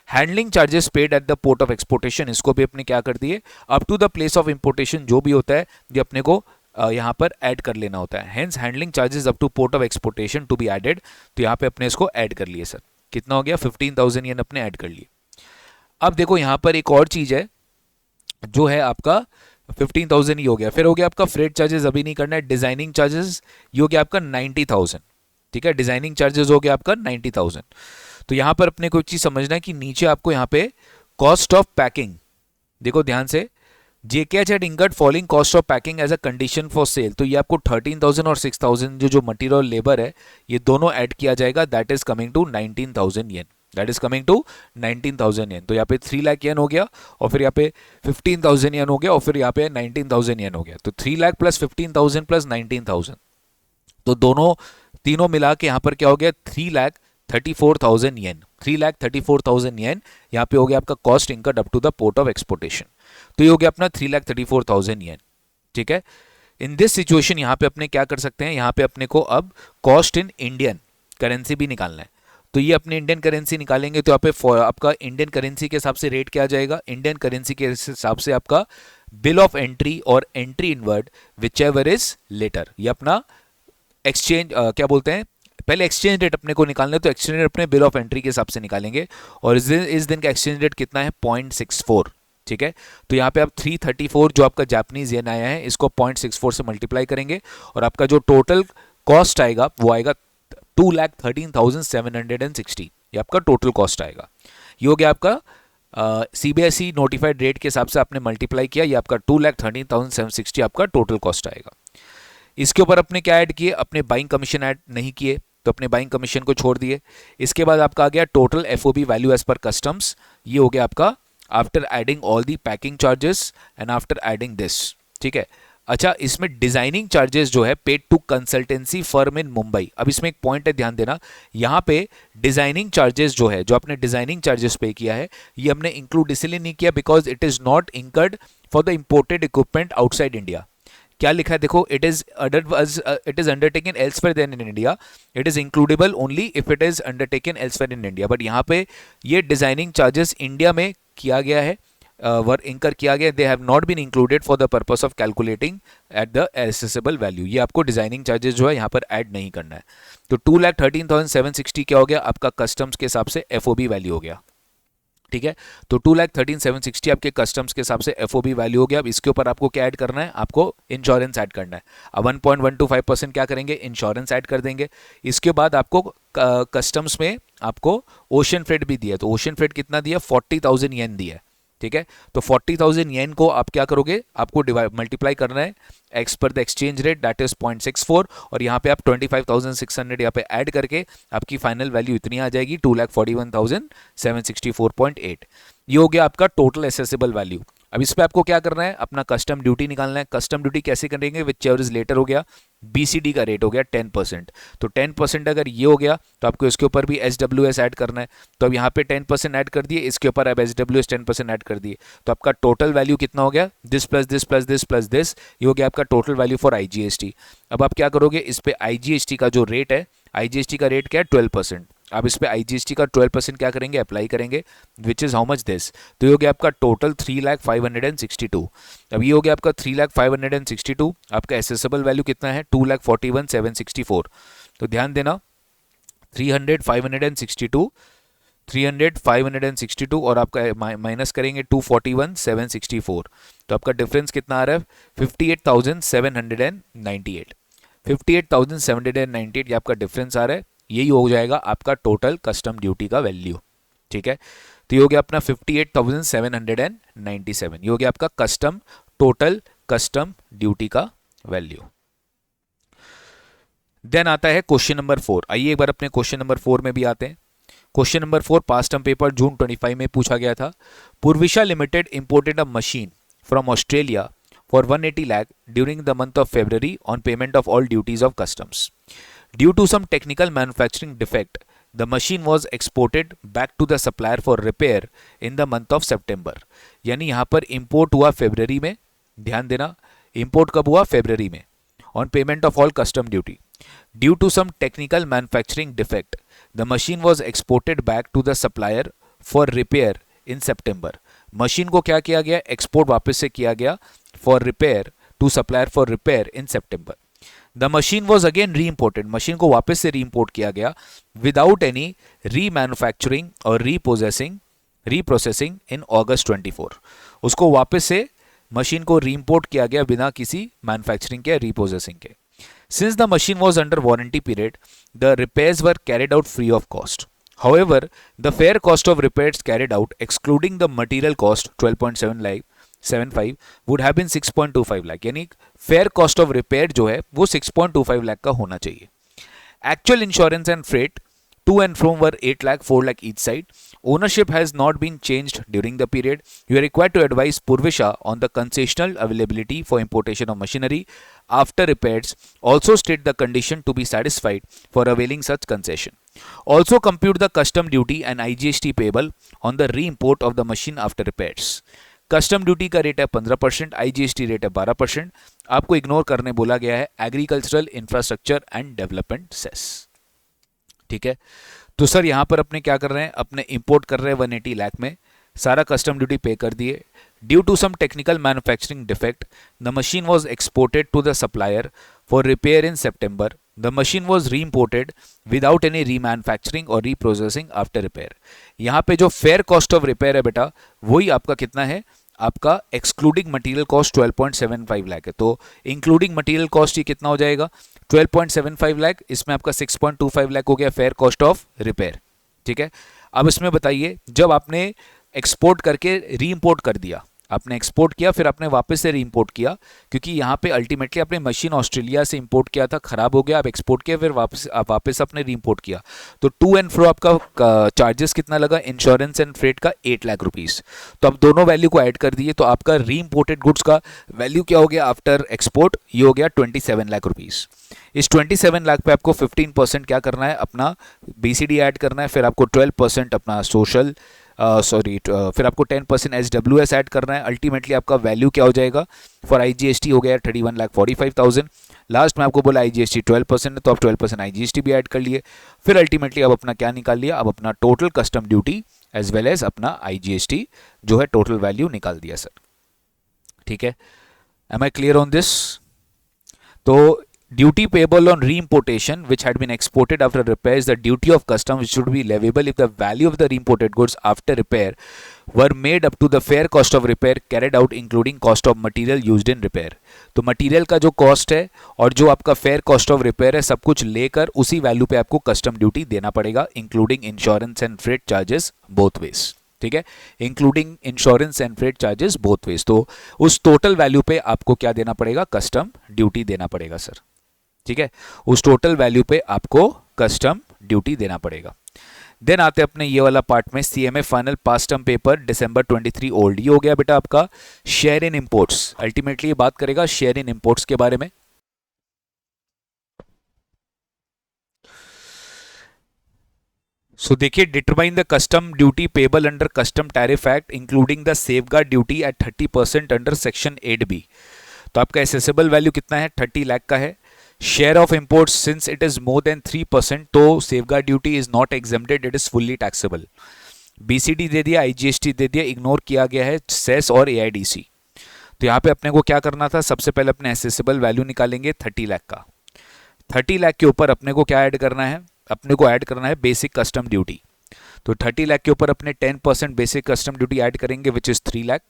Handling charges paid at the port of exportation, इसको भी अपने क्या कर दिए, up to the place of importation जो भी होता है ये अपने को यहाँ पर ऐड कर लेना होता है। Hence handling charges up to port of exportation to be added, तो यहाँ पे अपने इसको ऐड कर लिए सर। कितना हो गया, 15,000 येन अपने ऐड कर लिए। अब देखो यहाँ पर एक और चीज है जो है आपका 15,000 ही हो गया। फिर हो गया आपका फ्रेट चार्जेस, अभी नहीं करना है। डिजाइनिंग चार्जेस ये हो गया आपका 90,000, ठीक है, डिजाइनिंग चार्जेस हो गया आपका 90,000। तो यहां पर अपने को एक चीज समझना है कि नीचे आपको यहाँ पे कॉस्ट ऑफ पैकिंग, देखो ध्यान से, JKH had incurred falling cost of packing as a condition for sale, तो ये आपको 13,000 और 6,000 जो मटेरियल लेबर है ये दोनों ऐड किया जाएगा, that is coming to 19,000 yen, that is coming to 19,000 yen. तो यहाँ पे 3 लाख येन हो गया, और फिर यहाँ पे 15,000 येन हो गया, और फिर यहाँ पे 19,000 येन हो गया। तो 3 लाख प्लस 15,000 प्लस 19,000, तो दोनों तीनों मिला के यहाँ पर क्या हो गया 3,34,000 येन, 3,34,000 येन यहाँ पे हो गया आपका cost incurred up to the port of exportation. तो ये हो गया अपना 3,34,000 येन, ठीक है। इन दिस सिचुएशन यहाँ पे अपने क्या कर सकते हैं, यहाँ पे अपने को अब कॉस्ट इन इंडियन करेंसी भी निकालना है। तो ये अपने इंडियन करेंसी निकालेंगे, तो यहाँ पे आपका इंडियन करेंसी के हिसाब से रेट क्या आ जाएगा, इंडियन करेंसी के हिसाब से आपका बिल ऑफ एंट्री और entry inward whichever is later, ये अपना एक्सचेंज क्या बोलते हैं, पहले एक्सचेंज रेट अपने को निकालना है, तो एक्सचेंज रेट अपने बिल ऑफ एंट्री के हिसाब से निकालेंगे, और इस दिन का एक्सचेंज रेट कितना है 0.64, ठीक है। तो यहाँ पे आप 334 जो आपका जापानीज येन आया है इसको 0.64 से मल्टीप्लाई करेंगे, और आपका जो टोटल कॉस्ट आएगा वो आएगा 2,13,760, ये आपका टोटल कॉस्ट आएगा। ये हो गया आपका CBSE नोटिफाइड रेट के हिसाब से आपने मल्टीप्लाई किया, ये आपका 2,13,760 आपका टोटल कॉस्ट आएगा। इसके ऊपर अपने क्या ऐड किए, अपने बाइंग कमीशन ऐड नहीं किए, तो अपने बाइंग कमीशन को छोड़ दिए। इसके बाद आपका आ गया total FOB value as per customs, ये हो गया आपका after adding all the packing charges and after adding this, ठीक है। अच्छा, इसमें डिजाइनिंग चार्जेस जो है paid to consultancy firm in Mumbai. अब इसमें एक पॉइंट है, ध्यान देना, यहाँ पे डिजाइनिंग चार्जेस जो है, जो आपने डिजाइनिंग चार्जेस पे किया है, ये हमने इंक्लूड इसलिए नहीं किया because it is not incurred for the imported equipment outside India. क्या लिखा है देखो, it is undertaken elsewhere then in India, it is includable only if it is undertaken elsewhere in India. But यहाँ पे ये डिजाइनिंग चार्जेस इंडिया में किया गया है, वर इंकर किया गया, they have not been included for the purpose of calculating at the assessable value. ये आपको डिजाइनिंग चार्जेस जो है यहाँ पर ऐड नहीं करना है। तो 2,13,760 क्या हो गया आपका कस्टम्स के हिसाब से FOB वैल्यू हो गया, ठीक है। तो 2,13,760 आपके कस्टम्स के हिसाब से FOB वैल्यू हो गया। अब इसके ऊपर आपको क्या ऐड करना है, आपको इंश्योरेंस ऐड करना है। अब 1.125% क्या करेंगे, इंश्योरेंस ऐड कर देंगे। इसके बाद आपको कस्टम्स में आपको ओशन फ्रेट भी दिया, तो ओशन फ्रेट कितना दिया 40,000 येन दिया, ठीक है। तो 40,000 येन को आप क्या करोगे, आपको मल्टीप्लाई करना है एक्स पर the exchange rate that is 0.64, और यहाँ पे आप 25,600 यहाँ पे ऐड करके आपकी फाइनल वैल्यू इतनी आ जाएगी 2,41,764.8। ये हो गया आपका टोटल एसेसेबल वैल्यू। अब इस पे आपको क्या करना है, अपना कस्टम ड्यूटी निकालना है। कस्टम ड्यूटी कैसे करेंगे, विच एवर इज लेटर हो गया, BCD का रेट हो गया 10%, तो 10% अगर ये हो गया तो आपको इसके ऊपर भी SWS ऐड करना है। तो अब यहाँ पे 10% ऐड कर दिए, इसके ऊपर अब SWS 10% ऐड कर दिए, तो आपका टोटल वैल्यू कितना हो गया, this plus this plus this plus this, ये हो गया आपका टोटल वैल्यू फॉर IGST। अब आप क्या करोगे, इस पे IGST का जो रेट है, IGST का रेट क्या है 12%, आप इस पे IGST का 12% क्या करेंगे, अप्लाई करेंगे, विच इज हाउ मच दिस, तो ये हो गया आपका टोटल 3,05,62। अब ये हो गया आपका 3,05,62, आपका एसेसेबल वैल्यू कितना है 2,41,764। तो ध्यान देना 300,562, 300,562 और आपका माइनस करेंगे 241,764, तो आपका डिफरेंस कितना आ रहा है 58,798, 58,798 ये आपका डिफरेंस आ रहा है। यही हो जाएगा आपका टोटल कस्टम ड्यूटी का वैल्यू, ठीक है। तो ये हो गया अपना 58,797, ये हो गया आपका कस्टम टोटल कस्टम ड्यूटी का वैल्यू। देन आता है क्वेश्चन नंबर 4। आइए एक बार अपने क्वेश्चन नंबर 4 में भी आते हैं। Question number 4 past term paper June 25 में पूछा गया था। Purvisha limited imported a machine from Australia for 180 lakh during the month of February on payment of all duties of customs. Due to some technical manufacturing defect, the machine was exported back to the supplier for repair in the month of September. यानी यहाँ पर import हुआ फरवरी में, ध्यान देना import कब हुआ फरवरी में, on payment of all custom duty. Due to some technical manufacturing defect, the machine was exported back to the supplier for repair in September. Machine को क्या किया गया, एक्सपोर्ट वापस से किया गया for repair to supplier for repair in September. The machine was again re-imported. Machine को वापस से re-import किया गया without any remanufacturing और reprocessing in August 24. उसको वापस से मशीन को रीइंपोर्ट किया गया बिना किसी मैन्युफैक्चरिंग के रीप्रोसेसिंग के। Since the machine was under warranty period, the repairs were carried out free of cost. However, the fair cost of repairs carried out, excluding the material cost 12.7 lakh 75 would have been 6.25 lakh, यानी fair cost of repair जो है वो 6.25 lakh का होना चाहिए। Actual insurance and freight to and from were 8 lakh 4 lakh each side. Ownership has not been changed during the period. You are required to advise Purvisha on the concessional availability for importation of machinery after repairs. Also state the condition to be satisfied for availing such concession. Also compute the custom duty and IGST payable on the re-import of the machine after repairs. Custom duty का रेट है 15%, IGST रेट है 12%। आपको इग्नोर करने बोला गया है agricultural infrastructure and development cess. ठीक है, तो सर यहाँ पर अपने क्या कर रहे हैं, अपने इंपोर्ट कर रहे हैं 180 लाख में, सारा कस्टम ड्यूटी पे कर दिए। Due to some technical manufacturing defect the machine was exported to the supplier for repair in September. The machine was reimported without any remanufacturing और रीप्रोसेसिंग आफ्टर रिपेयर। यहाँ पे जो फेयर कॉस्ट ऑफ रिपेयर है बेटा वही आपका कितना है, आपका एक्सक्लूडिंग मटेरियल कॉस्ट 12.75 लाख है। तो इंक्लूडिंग मटेरियल कॉस्ट ये कितना हो जाएगा 12.75 लाख, इसमें आपका 6.25 लाख हो गया फेयर कॉस्ट ऑफ रिपेयर। ठीक है, अब इसमें बताइए जब आपने एक्सपोर्ट करके री इंपोर्ट कर दिया, आपने एक्सपोर्ट किया फिर आपने वापस से री इंपोर्ट किया, क्योंकि यहाँ पे अल्टीमेटली आपने मशीन ऑस्ट्रेलिया से इंपोर्ट किया था, खराब हो गया, आप एक्सपोर्ट किया फिर वापस आपने री इंपोर्ट किया, तो टू एंड फ्रो आपका चार्जेस कितना लगा, इंश्योरेंस एंड फ्रेट का 8 लाख रुपीस। तो अब दोनों वैल्यू को ऐड कर दिए तो आपका री इंपोर्टेड गुड्स का वैल्यू क्या हो गया आफ्टर एक्सपोर्ट, ये हो गया 27 लाख रुपीस। इस 27 लाख पे आपको 15% क्या करना है, अपना BCD ऐड करना है, फिर आपको 12% अपना सोशल फिर आपको 10% SWS ऐड करना है। अल्टीमेटली आपका वैल्यू क्या हो जाएगा, फॉर IGST हो गया 31,45,000। लास्ट में आपको बोला IGST 12% है, तो आप 12% IGST भी ऐड कर लिए। फिर अल्टीमेटली अब अपना क्या निकाल लिया, अब अपना total custom duty as well as अपना IGST जो है टोटल वैल्यू निकाल दिया सर। ठीक है, am I clear on this? तो duty payable on reimportation which had been exported after repairs, the duty of customs which should be leviable if the value of the reimported goods after repair were made up to the fair cost of repair carried out including cost of material used in repair। तो मटेरियल का जो कॉस्ट है और जो आपका फेयर कॉस्ट ऑफ रिपेयर है सब कुछ लेकर उसी वैल्यू पे आपको कस्टम ड्यूटी देना पड़ेगा, including insurance and freight charges both ways. ठीक है, including insurance and freight charges both ways. तो उस टोटल वैल्यू पे आपको क्या देना पड़ेगा, कस्टम ड्यूटी देना पड़ेगा सर। ठीक है, उस टोटल वैल्यू पे आपको कस्टम ड्यूटी देना पड़ेगा। देन आते हैं अपने ये वाला पार्ट में, CMA final past term paper December 23 old. ये हो गया बेटा आपका शेयर इन इंपोर्ट्स। अल्टीमेटली ये बात करेगा शेयर इन इंपोर्ट्स के बारे में। सो देखिए, determine the custom duty payable under custom tariff act including the safeguard duty at 30% under section 8B। तो आपका एसेसेबल वैल्यू कितना है, 30 लाख का है। Share of import since it is more than 3%, तो safeguard duty is not exempted, it is fully taxable. BCD दे दिया, IGST दे दिया, इग्नोर किया गया है सेस और AIDC। तो यहाँ पे अपने को क्या करना था, सबसे पहले अपने एसेसेबल वैल्यू निकालेंगे 30 लाख का। 30 लाख के ऊपर अपने को क्या ऐड करना है, अपने को ऐड करना है बेसिक कस्टम ड्यूटी। तो 30 लाख के ऊपर अपने 10% बेसिक कस्टम ड्यूटी ऐड करेंगे विच इज 3 लाख।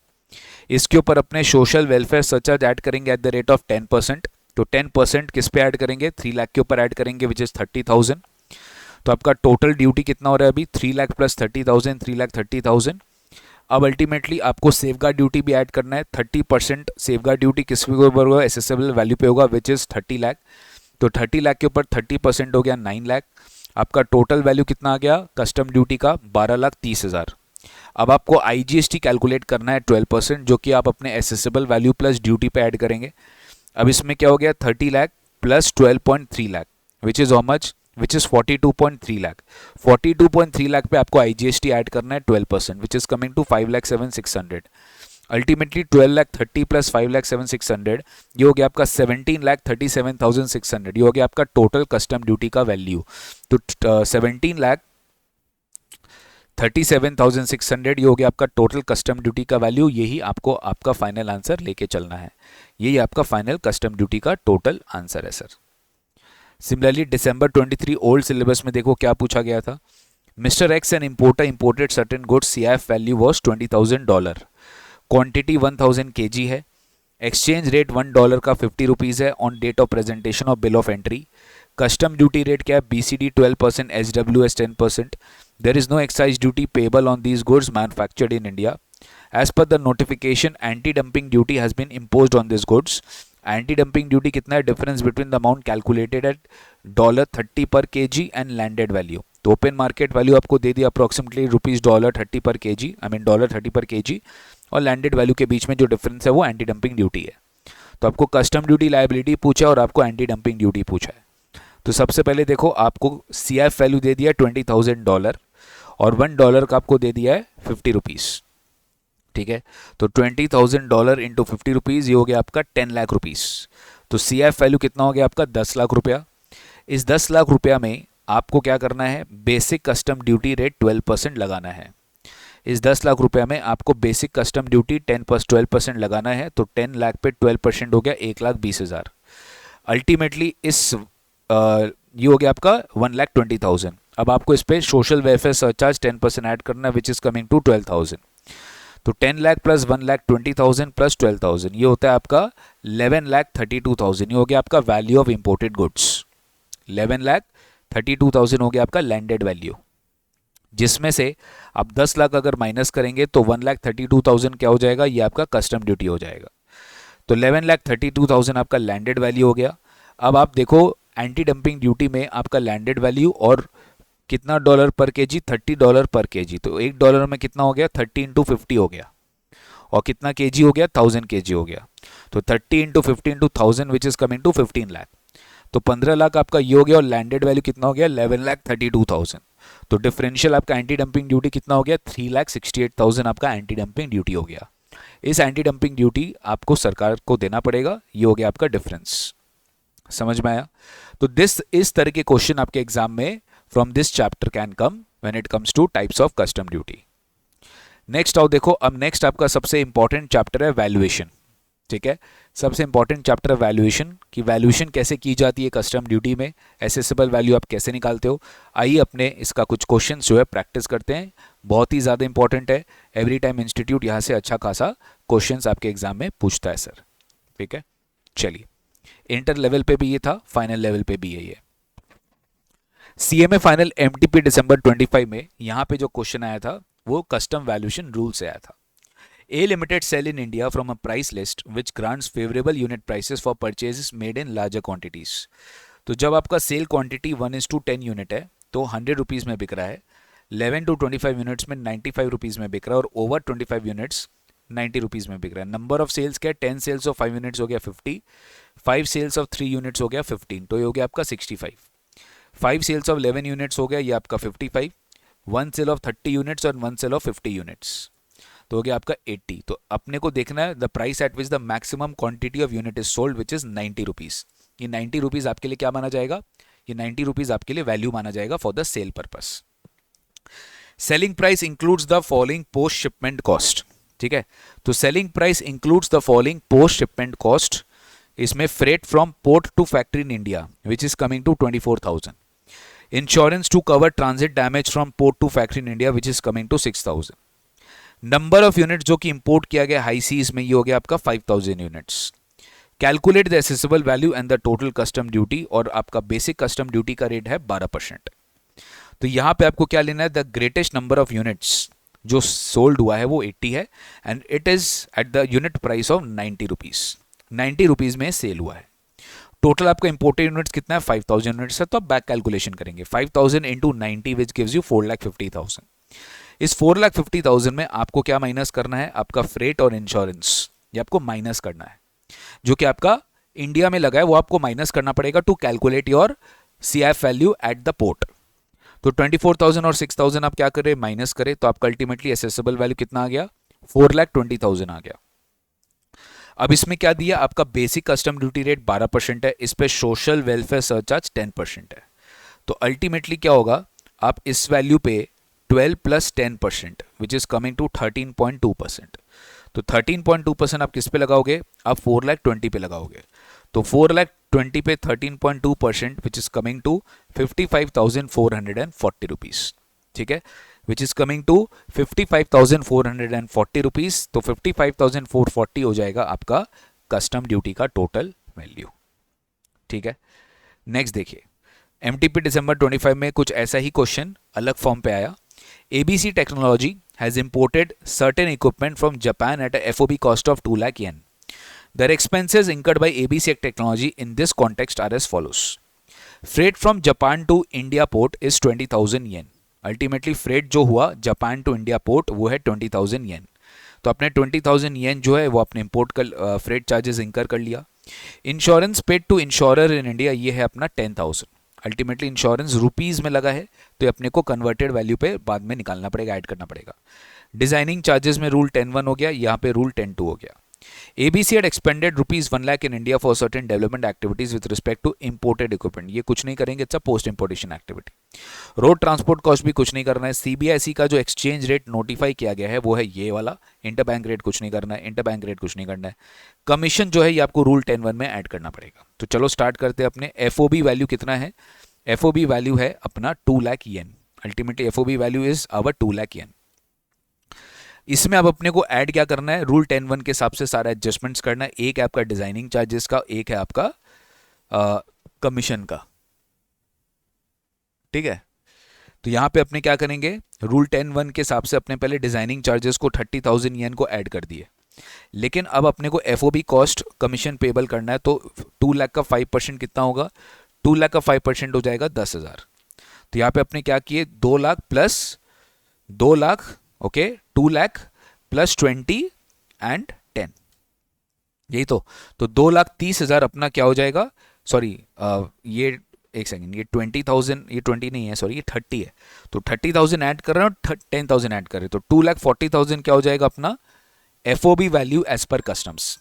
इसके ऊपर अपने सोशल वेलफेयर सरचार्ज ऐड करेंगे एट द रेट ऑफ 10%। तो 10% किस पे ऐड करेंगे, 3 लाख के ऊपर ऐड करेंगे विच इज 30,000। तो आपका टोटल ड्यूटी कितना हो रहा है अभी, 3 लाख प्लस 30,000, 3,30,000। अब अल्टीमेटली आपको सेफगार्ड ड्यूटी भी ऐड करना है। 30% सेफगार्ड ड्यूटी किस पे होगा, एसेसेबल वैल्यू पे होगा विच इज 30 लाख। तो 30 लाख के ऊपर 30% हो गया 9 लाख। आपका टोटल वैल्यू कितना आ गया कस्टम ड्यूटी का, 12,30,000। अब आपको IGST कैलकुलेट करना है 12%, जो कि आप अपने एसेसेबल वैल्यू प्लस ड्यूटी पे ऐड करेंगे। अब इसमें क्या हो गया, 30 lakh plus 12.3 lakh which is how much, which is 42.3 lakh. 42.3 lakh पे आपको IGST ऐड करना है 12%, which is coming to 5,07,600। Ultimately 12 lakh 30 plus 5,07,600, ये हो गया आपका 17,37,600। ये हो गया आपका टोटल कस्टम ड्यूटी का वैल्यू। तो 17,37,600 ये हो गया आपका टोटल कस्टम ड्यूटी का वैल्यू। यही आपको आपका फाइनल आंसर लेके चलना है, यही आपका फाइनल कस्टम ड्यूटी का टोटल आंसर है सर। सिमिलरली दिसंबर 23 ओल्ड सिलेबस में देखो क्या पूछा गया था, mister X an importer imported certain goods, CIF value was $20,000। Quantity 1000 kg है, एक्सचेंज रेट $1 का 50 रुपीज़ है on date of presentation of bill of entry, custom duty rate क्या है, BCD 12%, SWS 10%, there is no excise duty payable on these goods manufactured in India, as per the notification anti dumping duty has been imposed on this goods. Anti dumping duty कितना है, difference between the amount calculated at $30 per KG and landed value. तो ओपन मार्केट वैल्यू आपको दे दी approximately $30 per KG, I mean $30 per KG, और लैंडेड वैल्यू के बीच में जो डिफरेंस है वो एंटी डंपिंग ड्यूटी है। तो आपको कस्टम ड्यूटी लायबिलिटी पूछा और आपको एंटी डंपिंग ड्यूटी पूछा है। तो सबसे पहले देखो आपको CIF वैल्यू दे दिया $20,000 और $1 का आपको दे दिया है 50 रुपीज़, ठीक है। तो $20,000 इंटू 50 रुपीज़, ये हो गया आपका 10 लाख रुपीज़। तो CIF वैल्यू कितना हो गया आपका 10 लाख रुपया। इस 10 लाख रुपया में आपको क्या करना है, बेसिक कस्टम ड्यूटी रेट 12% लगाना है। इस 10 लाख रुपया में आपको बेसिक कस्टम ड्यूटी 12% लगाना है। तो 10 लाख पे 12% हो गया 1,20,000। अल्टीमेटली इस ये हो गया आपका 1,20,000। अब आपको इस पे सोशल वेलफेयर सरचार्ज 10% ऐड करना है, विच इज कमिंग टू 12,000। तो 10 लाख प्लस 1,20,000 प्लस 12,000, ये होता है आपका 11,32,000। ये हो गया आपका वैल्यू ऑफ इंपोर्टेड गुड्स। 11,32,000 हो गया आपका लैंडेड वैल्यू, जिसमें से आप 10 लाख अगर माइनस करेंगे तो 1,32,000 क्या हो जाएगा, ये आपका कस्टम ड्यूटी हो जाएगा। तो 11,32,000 आपका लैंडेड वैल्यू हो गया। अब आप देखो एंटी डंपिंग ड्यूटी में आपका लैंडेड वैल्यू और कितना डॉलर पर केजी, $30 पर केजी। तो $1 में कितना हो गया, 30 इंटू 50 हो गया, और कितना केजी हो गया, 1000 केजी हो गया। तो 30 into 50 into 1000 which is coming to 15 lakh. तो 15 लाख आपका ये हो गया, और लैंडेड वैल्यू कितना हो गया, 11,32,000। तो डिफरेंशियल आपका एंटी डंपिंग ड्यूटी कितना हो गया, 3,68,000 आपका एंटी डंपिंग ड्यूटी हो गया। इस एंटी डंपिंग ड्यूटी आपको सरकार को देना पड़ेगा। ये हो गया आपका डिफरेंस। समझ में आया? तो इस तरह के क्वेश्चन आपके एग्जाम में from this chapter can come when it comes two types of custom duty. Next आओ देखो, अब नेक्स्ट आपका सबसे इंपॉर्टेंट चैप्टर है वैल्यूएशन, ठीक है। सबसे इंपॉर्टेंट चैप्टर है वैल्यूएशन, कि वैल्यूएशन कैसे की जाती है कस्टम ड्यूटी में, एसेसेबल वैल्यू आप कैसे निकालते हो। आइए अपने इसका कुछ क्वेश्चन जो है प्रैक्टिस करते हैं। बहुत ही ज़्यादा इंपॉर्टेंट है, एवरी टाइम इंस्टीट्यूट यहाँ से अच्छा खासा क्वेश्चन आपके एग्जाम में पूछता है सर, ठीक है। चलिए, इंटर लेवल पे भी ये था, फाइनल लेवल पे भी यही है। CMA फाइनल MTP दिसंबर 25 में यहाँ पे जो क्वेश्चन आया था वो कस्टम वैल्यूएशन रूल से आया था। A limited sell in India from a price list which grants favorable unit prices for purchases made in larger quantities। तो जब आपका सेल क्वांटिटी 1:10 यूनिट है तो 100 रुपीज़ में बिक रहा है, 11 to 25 यूनिट्स में 95 रुपीज़ में बिक रहा है, और ओवर 25 यूनिट्स 90 रुपीज़ में बिक रहा है। नंबर ऑफ सेल्स क्या है, 10 सेल्स ऑफ 5 यूनिट्स हो गया 50, 5 सेल्स ऑफ 3 यूनिट्स हो गया 15, तो ये हो गया आपका 65, 5 सेल्स ऑफ 11 यूनिट्स हो गया ये आपका 55, 1 सेल ऑफ 30 यूनिट्स और 1 सेल ऑफ 50 यूनिट्स, तो हो गया आपका 80। तो अपने को देखना है the price at which the maximum quantity of unit is sold which is 90 rupees. ये 90 रुपीज़ आपके लिए क्या माना जाएगा, ये 90 रुपीज़ आपके लिए वैल्यू माना जाएगा for the sale purpose. Selling price includes the following post shipment cost, ठीक है। तो selling price includes the following post shipment cost. इसमें freight from port to factory in India which is coming to 24,000, insurance to cover transit damage from port to factory in India which is coming to 6,000, number of unit जो कि इंपोर्ट किया गया हाई सीज में ये हो गया आपका 5,000 units. Calculate the assessable value and the total custom duty, और आपका बेसिक कस्टम ड्यूटी का रेट है 12%। तो यहाँ पे आपको क्या लेना है, the greatest number of units जो सोल्ड हुआ है वो 80 है, and it is at the unit price of 90 rupees, 90 rupees में सेल हुआ है। टोटल आपका इंपोर्टेड यूनिट्स कितना है, 5,000 यूनिट्स है, तो आप बैक कैलकुलेशन करेंगे 5,000 इंटू 90 विच गिव्स यू 4,50,000। इस 4,50,000 में आपको क्या माइनस करना है, आपका फ्रेट और इंश्योरेंस, ये आपको माइनस करना है, जो कि आपका इंडिया में लगा है वो आपको माइनस करना पड़ेगा to calculate your CIF value at the port. तो 24,000 और 6,000 आप क्या करें, माइनस करें, तो आपका अल्टीमेटली एसेसेबल वैल्यू कितना आ गया, 4,20,000 आ गया। अब इसमें क्या दिया, आपका बेसिक कस्टम ड्यूटी रेट 12% है, इस पे सोशल वेलफेयर सरचार्ज 10% है। तो अल्टीमेटली क्या होगा, आप इस वैल्यू पे 12 plus 10% which is coming to 13.2%। तो 13.2% आप किस पे लगाओगे, आप 4,20,000 पे लगाओगे। तो 4,20,000 पे 13.2% which is coming to 55,440 rupees. ठीक है, which is coming to 55,440 rupees. तो 55,440 हो जाएगा आपका कस्टम ड्यूटी का टोटल वैल्यू। ठीक है, नेक्स्ट देखिए, एमटीपी दिसंबर 25 में कुछ ऐसा ही क्वेश्चन अलग फॉर्म पे आया। ABC technology has imported certain equipment from Japan at a FOB cost of 2 lakh yen. Their expenses incurred by ABC Technology in this context are as follows. Freight from Japan to India port is 20,000 yen. Ultimately freight जो हुआ जापान टू इंडिया पोर्ट वो है 20,000 येन। तो अपने 20,000 येन जो है वो अपने इम्पोर्ट का फ्रेट चार्जेस इंकर कर लिया। Insurance paid to insurer in India ये है अपना 10,000। अल्टीमेटली इंश्योरेंस रुपीज़ में लगा है तो ये अपने को कन्वर्टेड वैल्यू पे बाद में निकालना पड़ेगा, ऐड करना पड़ेगा। डिजाइनिंग चार्जेस में रूल 10(1) हो गया, यहाँ पे रूल 10(2) हो गया। ABC had expended rupees 1 lakh in India for certain development activities with respect to imported equipment. ये कुछ नहीं करेंगे, it's a post importation activity. Road transport cost भी कुछ नहीं करना है। सीबीआईसी का जो एक्सचेंज रेट नोटिफाई किया गया है वो है ये वाला। इंटर बैंक रेट कुछ नहीं करना है, इंटर बैंक रेट कुछ नहीं करना है। कमीशन जो है ये आपको रूल 10(1) में ऐड करना पड़ेगा। तो चलो स्टार्ट करते हैं अपने। एफओबी वैल्यू कितना है? एफओबी वैल्यू है अपना 2 lakh yen. Ultimately FOB value is our 2 lakh yen. इसमें अब अपने को ऐड क्या करना है? रूल 10(1) के हिसाब से सारा एडजस्टमेंट्स करना है। एक है आपका डिजाइनिंग चार्जेस का, एक है आपका कमीशन का। ठीक है, तो यहां पे अपने क्या करेंगे? रूल 10(1) के हिसाब से अपने पहले डिजाइनिंग चार्जेस को 30,000 येन को ऐड कर दिए, लेकिन अब अपने को एफओबी कॉस्ट कमीशन पेबल करना है। तो 2 लाख का 5% कितना होगा? 2 लाख का 5% हो जाएगा 10,000। तो यहाँ पे अपने क्या किए? 2 lakh plus 2 lakh, okay, 2 lakh plus 20 and 10, यही तो 2,30,000 अपना क्या हो जाएगा? सॉरी, ये एक सेकंड, ये 20,000, ये 20 नहीं है, सॉरी ये 30 है। तो 30,000 ऐड कर रहे हैं और 10,000 ऐड कर रहे हैं, तो 2,40,000 क्या हो जाएगा अपना FOB value as per customs.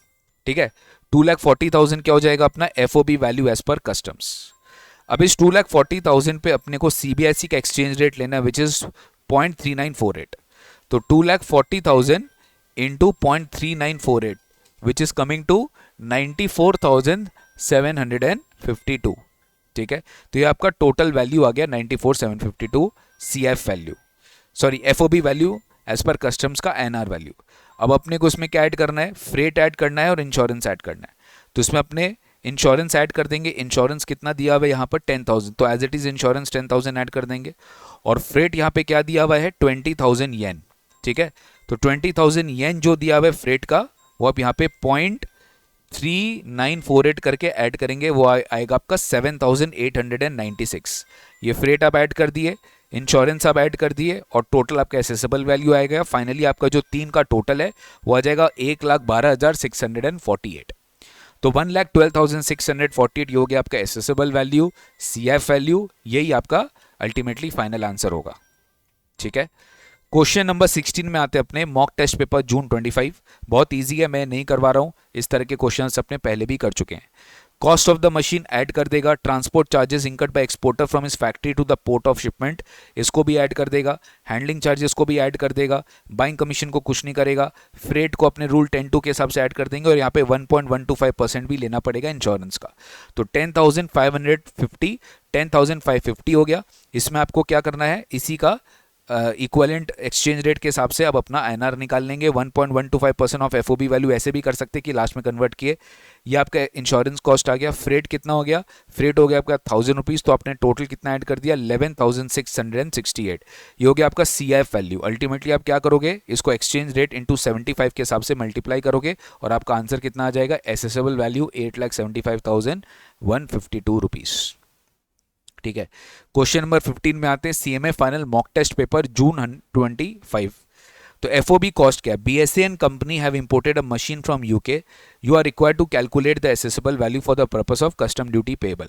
ठीक है, 2,40,000 क्या हो जाएगा अपना FOB value as per customs. अब इस 2,40,000 पे अपने को सीबीआईसी का एक्सचेंज रेट लेना है विच इज 0.3948। तो 2,40,000 into 0.3948 which is coming to 94,752। ठीक है, तो ये आपका टोटल वैल्यू आ गया 94,752 CF value, sorry FOB value as per customs का एनआर वैल्यू। अब अपने को इसमें क्या ऐड करना है? फ्रेट ऐड करना है और इंश्योरेंस ऐड करना है। तो इसमें अपने इंश्योरेंस ऐड कर देंगे। इंश्योरेंस कितना दिया हुआ है यहाँ पर? 10,000, तो as it is insurance 10,000 add कर देंगे। और फ्रेट यहाँ पे क्या दिया हुआ है? 20,000 येन। ठीक है, तो 20,000 येन जो दिया हुआ है फ्रेट का, वो आप यहाँ पे 0.3948 करके ऐड करेंगे, वो आएगा आपका 7,896। ये फ्रेट आप ऐड कर दिए, इंश्योरेंस आप ऐड कर दिए, और टोटल आपका एसेसेबल वैल्यू आएगा। फाइनली आपका जो 3 का टोटल है वो आ जाएगा 1,12,648। तो 1,12,648 ये हो गया आपका एसेसेबल वैल्यू, सीएफ वैल्यू, यही आपका अल्टीमेटली फाइनल आंसर होगा। ठीक है, क्वेश्चन नंबर 16 में आते हैं अपने। मॉक टेस्ट पेपर जून 25, बहुत इजी है, मैं नहीं करवा रहा हूं, इस तरह के क्वेश्चंस अपने पहले भी कर चुके हैं। Cost of the machine add कर देगा। Transport charges incurred by exporter from इस factory to the port of shipment, इसको भी ऐड कर देगा। हैंडलिंग चार्जेस को भी ऐड कर देगा। बाइंग कमीशन को कुछ नहीं करेगा। फ्रेट को अपने रूल 10(2) के हिसाब से ऐड कर देंगे, और यहाँ पे 1.125% भी लेना पड़ेगा इंश्योरेंस का। तो 10,550 हो गया। इसमें आपको क्या करना है? इसी का इक्विवेलेंट एक्सचेंज रेट के हिसाब से अब अपना आईएनआर निकाल लेंगे। 1.125% ऑफ एफओबी वैल्यू ऐसे भी कर सकते कि लास्ट में कन्वर्ट किए। ये आपका इंश्योरेंस कॉस्ट आ गया। फ्रेट कितना हो गया? फ्रेट हो गया आपका 1,000 रुपीज़, तो आपने टोटल कितना ऐड कर दिया? 11,668। ये हो गया आपका सीएफ वैल्यू। अल्टीमेटली आप क्या करोगे? इसको एक्सचेंज रेट इंटू 75 के हिसाब से मल्टीप्लाई करोगे, और आपका आंसर कितना आ जाएगा? Assessable value 8,75,152 rupees. ठीक है, क्वेश्चन नंबर 15 में आते हैं। CMA final mock test paper June 25। तो एफओबी कॉस्ट क्या है? BSA and company have imported a machine from UK. You are required to calculate the assessable value for the purpose of custom duty payable.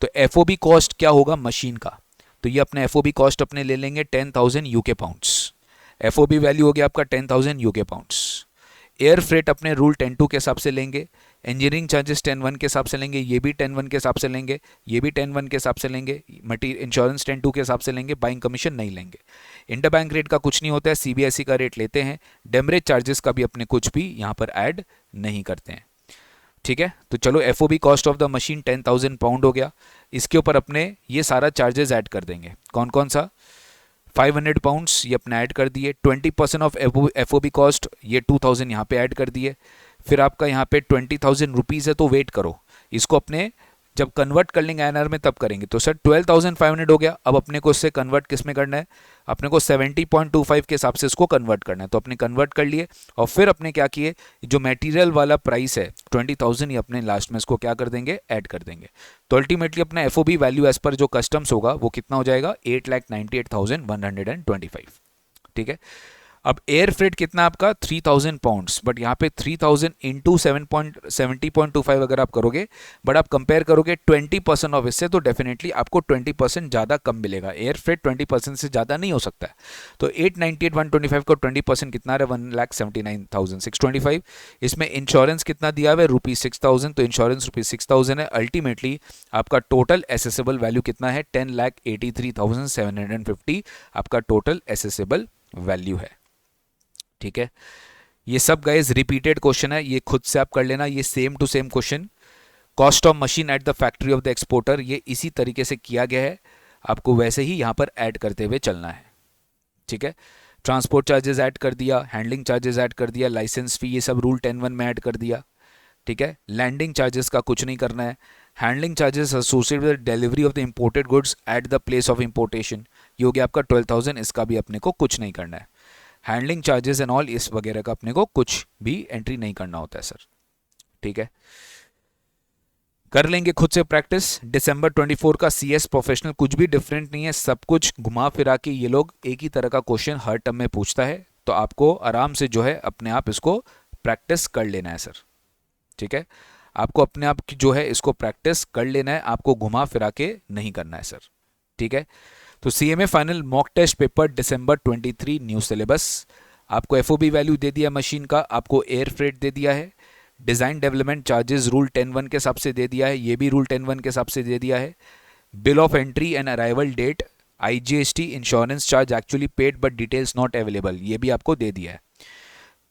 तो एफओबी कॉस्ट क्या होगा मशीन का? तो ये अपने एफओबी कॉस्ट अपने ले लेंगे 10,000 यूके पाउंड्स। एफओबी वैल्यू हो गया आपका 10,000 यूके पाउंड्स। एयर फ्रेट अपने रूल 10(2) के हिसाब से लेंगे। इंजीनियरिंग चार्जेस 10(1) के हिसाब से लेंगे। ये भी 10(1) के हिसाब से लेंगे। ये भी 10(1) के हिसाब से लेंगे। मटीरियल इंश्योरेंस 10(2) के हिसाब से लेंगे। बाइंग कमीशन नहीं लेंगे। इंटर बैंक रेट का कुछ नहीं होता है, सीबीएसई का रेट लेते हैं। डेमरेज चार्जेस का भी अपने कुछ भी यहाँ पर ऐड नहीं करते हैं। ठीक है, तो चलो FOB cost of the machine 10,000 pound हो गया। इसके ऊपर अपने ये सारा चार्जेस ऐड कर देंगे। कौन कौन सा? £500 ये अपने ऐड कर दिए, 20% ऑफ FOB कॉस्ट ये 2000 यहाँ पे ऐड कर दिए। फिर आपका यहाँ पे 20,000 रुपीज़ है, तो वेट करो, इसको अपने जब कन्वर्ट कर लेंगे INR में तब करेंगे। तो सर 12,500 हो गया, अब अपने को इससे कन्वर्ट किस में करना है, अपने को 70.25 के हिसाब से इसको कन्वर्ट करना है। तो अपने कन्वर्ट कर लिए और फिर अपने क्या किए, जो मटेरियल वाला प्राइस है 20,000 ये अपने लास्ट में इसको क्या कर देंगे, ऐड कर देंगे। तो अल्टीमेटली अपना FOB वैल्यू एज पर जो कस्टम्स होगा वो कितना हो जाएगा, 8,98,125। ठीक है। अब एयर फ्रेट कितना आपका 3,000 पाउंड्स, बट यहाँ पे 3,000 इंटू 70.25 अगर आप करोगे, बट आप कंपेयर करोगे 20% ऑफ इससे, तो डेफिनेटली आपको 20% ज़्यादा कम मिलेगा। एयर फ्रेट 20% से ज़्यादा नहीं हो सकता है। तो 898,125 का 20% कितना रहा, 1,79,625। इसमें इंश्योरेंस कितना दिया हुआ है, ₹6,000, तो इंश्योरेंस ₹6,000 है। अल्टीमेटली आपका टोटल एसेसेबल वैल्यू कितना है, 10,83,750 आपका टोटल एसेसेबल वैल्यू है। ठीक है। ये सब गाइस रिपीटेड क्वेश्चन है, ये खुद से आप कर लेना, ये same to same question. Cost of machine at the factory of the exporter, ये इसी तरीके से किया गया है, आपको वैसे ही यहां पर ऐड करते हुए चलना है। ठीक है। ट्रांसपोर्ट चार्जेस ऐड कर दिया, हैंडलिंग चार्जेस ऐड कर दिया, लाइसेंस फी ये सब रूल 10(1) में ऐड कर दिया। ठीक है। लैंडिंग चार्जेस का कुछ नहीं करना है। Handling charges associated with delivery of the imported goods at the place of importation, ये हो गया आपका 12,000, इसका भी अपने को कुछ नहीं करना है। हैंडलिंग चार्जेस एंड ऑल इस वगैरह का अपने को कुछ भी एंट्री नहीं करना होता है सर। ठीक है। कर लेंगे खुद से प्रैक्टिस। दिसंबर 24 का CS प्रोफेशनल कुछ भी डिफरेंट नहीं है, सब कुछ घुमा फिरा के ये लोग एक ही तरह का क्वेश्चन हर टर्म में पूछता है, तो आपको आराम से जो है अपने आप इसको प्रैक्टिस कर लेना है सर। ठीक है। आपको अपने आप की जो है इसको प्रैक्टिस कर लेना है, आपको घुमा फिरा के नहीं करना है सर। ठीक है। तो CMA final mock test paper December 23 new syllabus, आपको FOB वैल्यू दे दिया मशीन का, आपको एयर फ्रेट दे दिया है, डिज़ाइन डेवलपमेंट चार्जेस रूल 10(1) के हिसाब से दे दिया है, ये भी रूल 10(1) के हिसाब से दे दिया है। Bill of entry and arrival date, IGST insurance charge actually paid but details not available, ये भी आपको दे दिया है।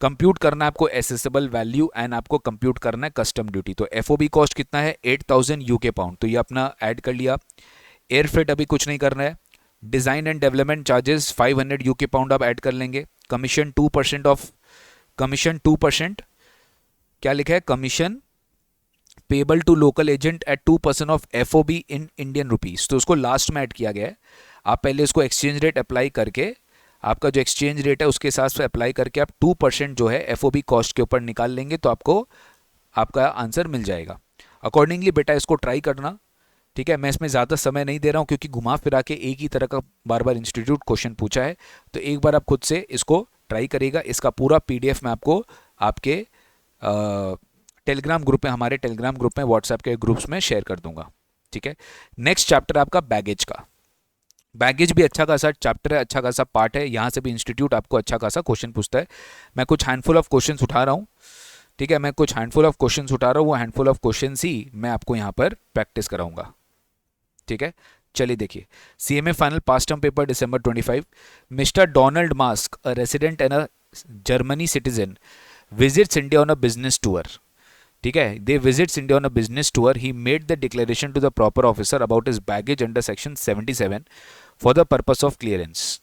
कंप्यूट करना है आपको एसेसेबल वैल्यू एंड आपको कंप्यूट करना है कस्टम ड्यूटी। तो FOB कॉस्ट कितना है, 8,000 UK पाउंड, तो ये अपना ऐड कर लिया। एयर फ्रेट अभी कुछ नहीं करना है। Design and development charges 500 UK pound आप ऐड कर लेंगे। कमीशन 2% क्या लिखा है, commission payable to local agent at 2% of FOB in Indian rupees, तो उसको लास्ट में ऐड किया गया है। आप पहले उसको एक्सचेंज रेट अप्लाई करके, आपका जो एक्सचेंज रेट है उसके हिसाब से अप्लाई करके आप 2% जो है FOB कॉस्ट के ऊपर निकाल लेंगे, तो आपको आपका आंसर मिल जाएगा। अकॉर्डिंगली बेटा इसको ट्राई करना। ठीक है। मैं इसमें ज़्यादा समय नहीं दे रहा हूँ क्योंकि घुमा फिरा के एक ही तरह का बार बार इंस्टीट्यूट क्वेश्चन पूछा है, तो एक बार आप खुद से इसको ट्राई करिएगा। इसका पूरा PDF मैं आपको आपके टेलीग्राम ग्रुप में, हमारे टेलीग्राम ग्रुप में, व्हाट्सएप के ग्रुप्स में शेयर कर दूंगा। ठीक है। नेक्स्ट चैप्टर आपका बैगेज का। बैगेज भी अच्छा खासा चैप्टर है, अच्छा खासा पार्ट है, यहाँ से भी इंस्टीट्यूट आपको अच्छा खासा क्वेश्चन पूछता है। मैं कुछ हैंडफुल ऑफ क्वेश्चन उठा रहा हूँ। ठीक है। मैं कुछ हैंडफुल ऑफ क्वेश्चन उठा रहा हूँ, वो हैंडफुल ऑफ क्वेश्चन ही मैं आपको यहाँ पर प्रैक्टिस कराऊंगा। ठीक है। चलिए देखिए, CMA final past term paper December 25, mister Donald Musk, a resident and a Germany citizen, visits India on a business tour. ठीक है। They visits India on a business tour, he made the declaration to the proper officer about his baggage under section 77 for the purpose of clearance.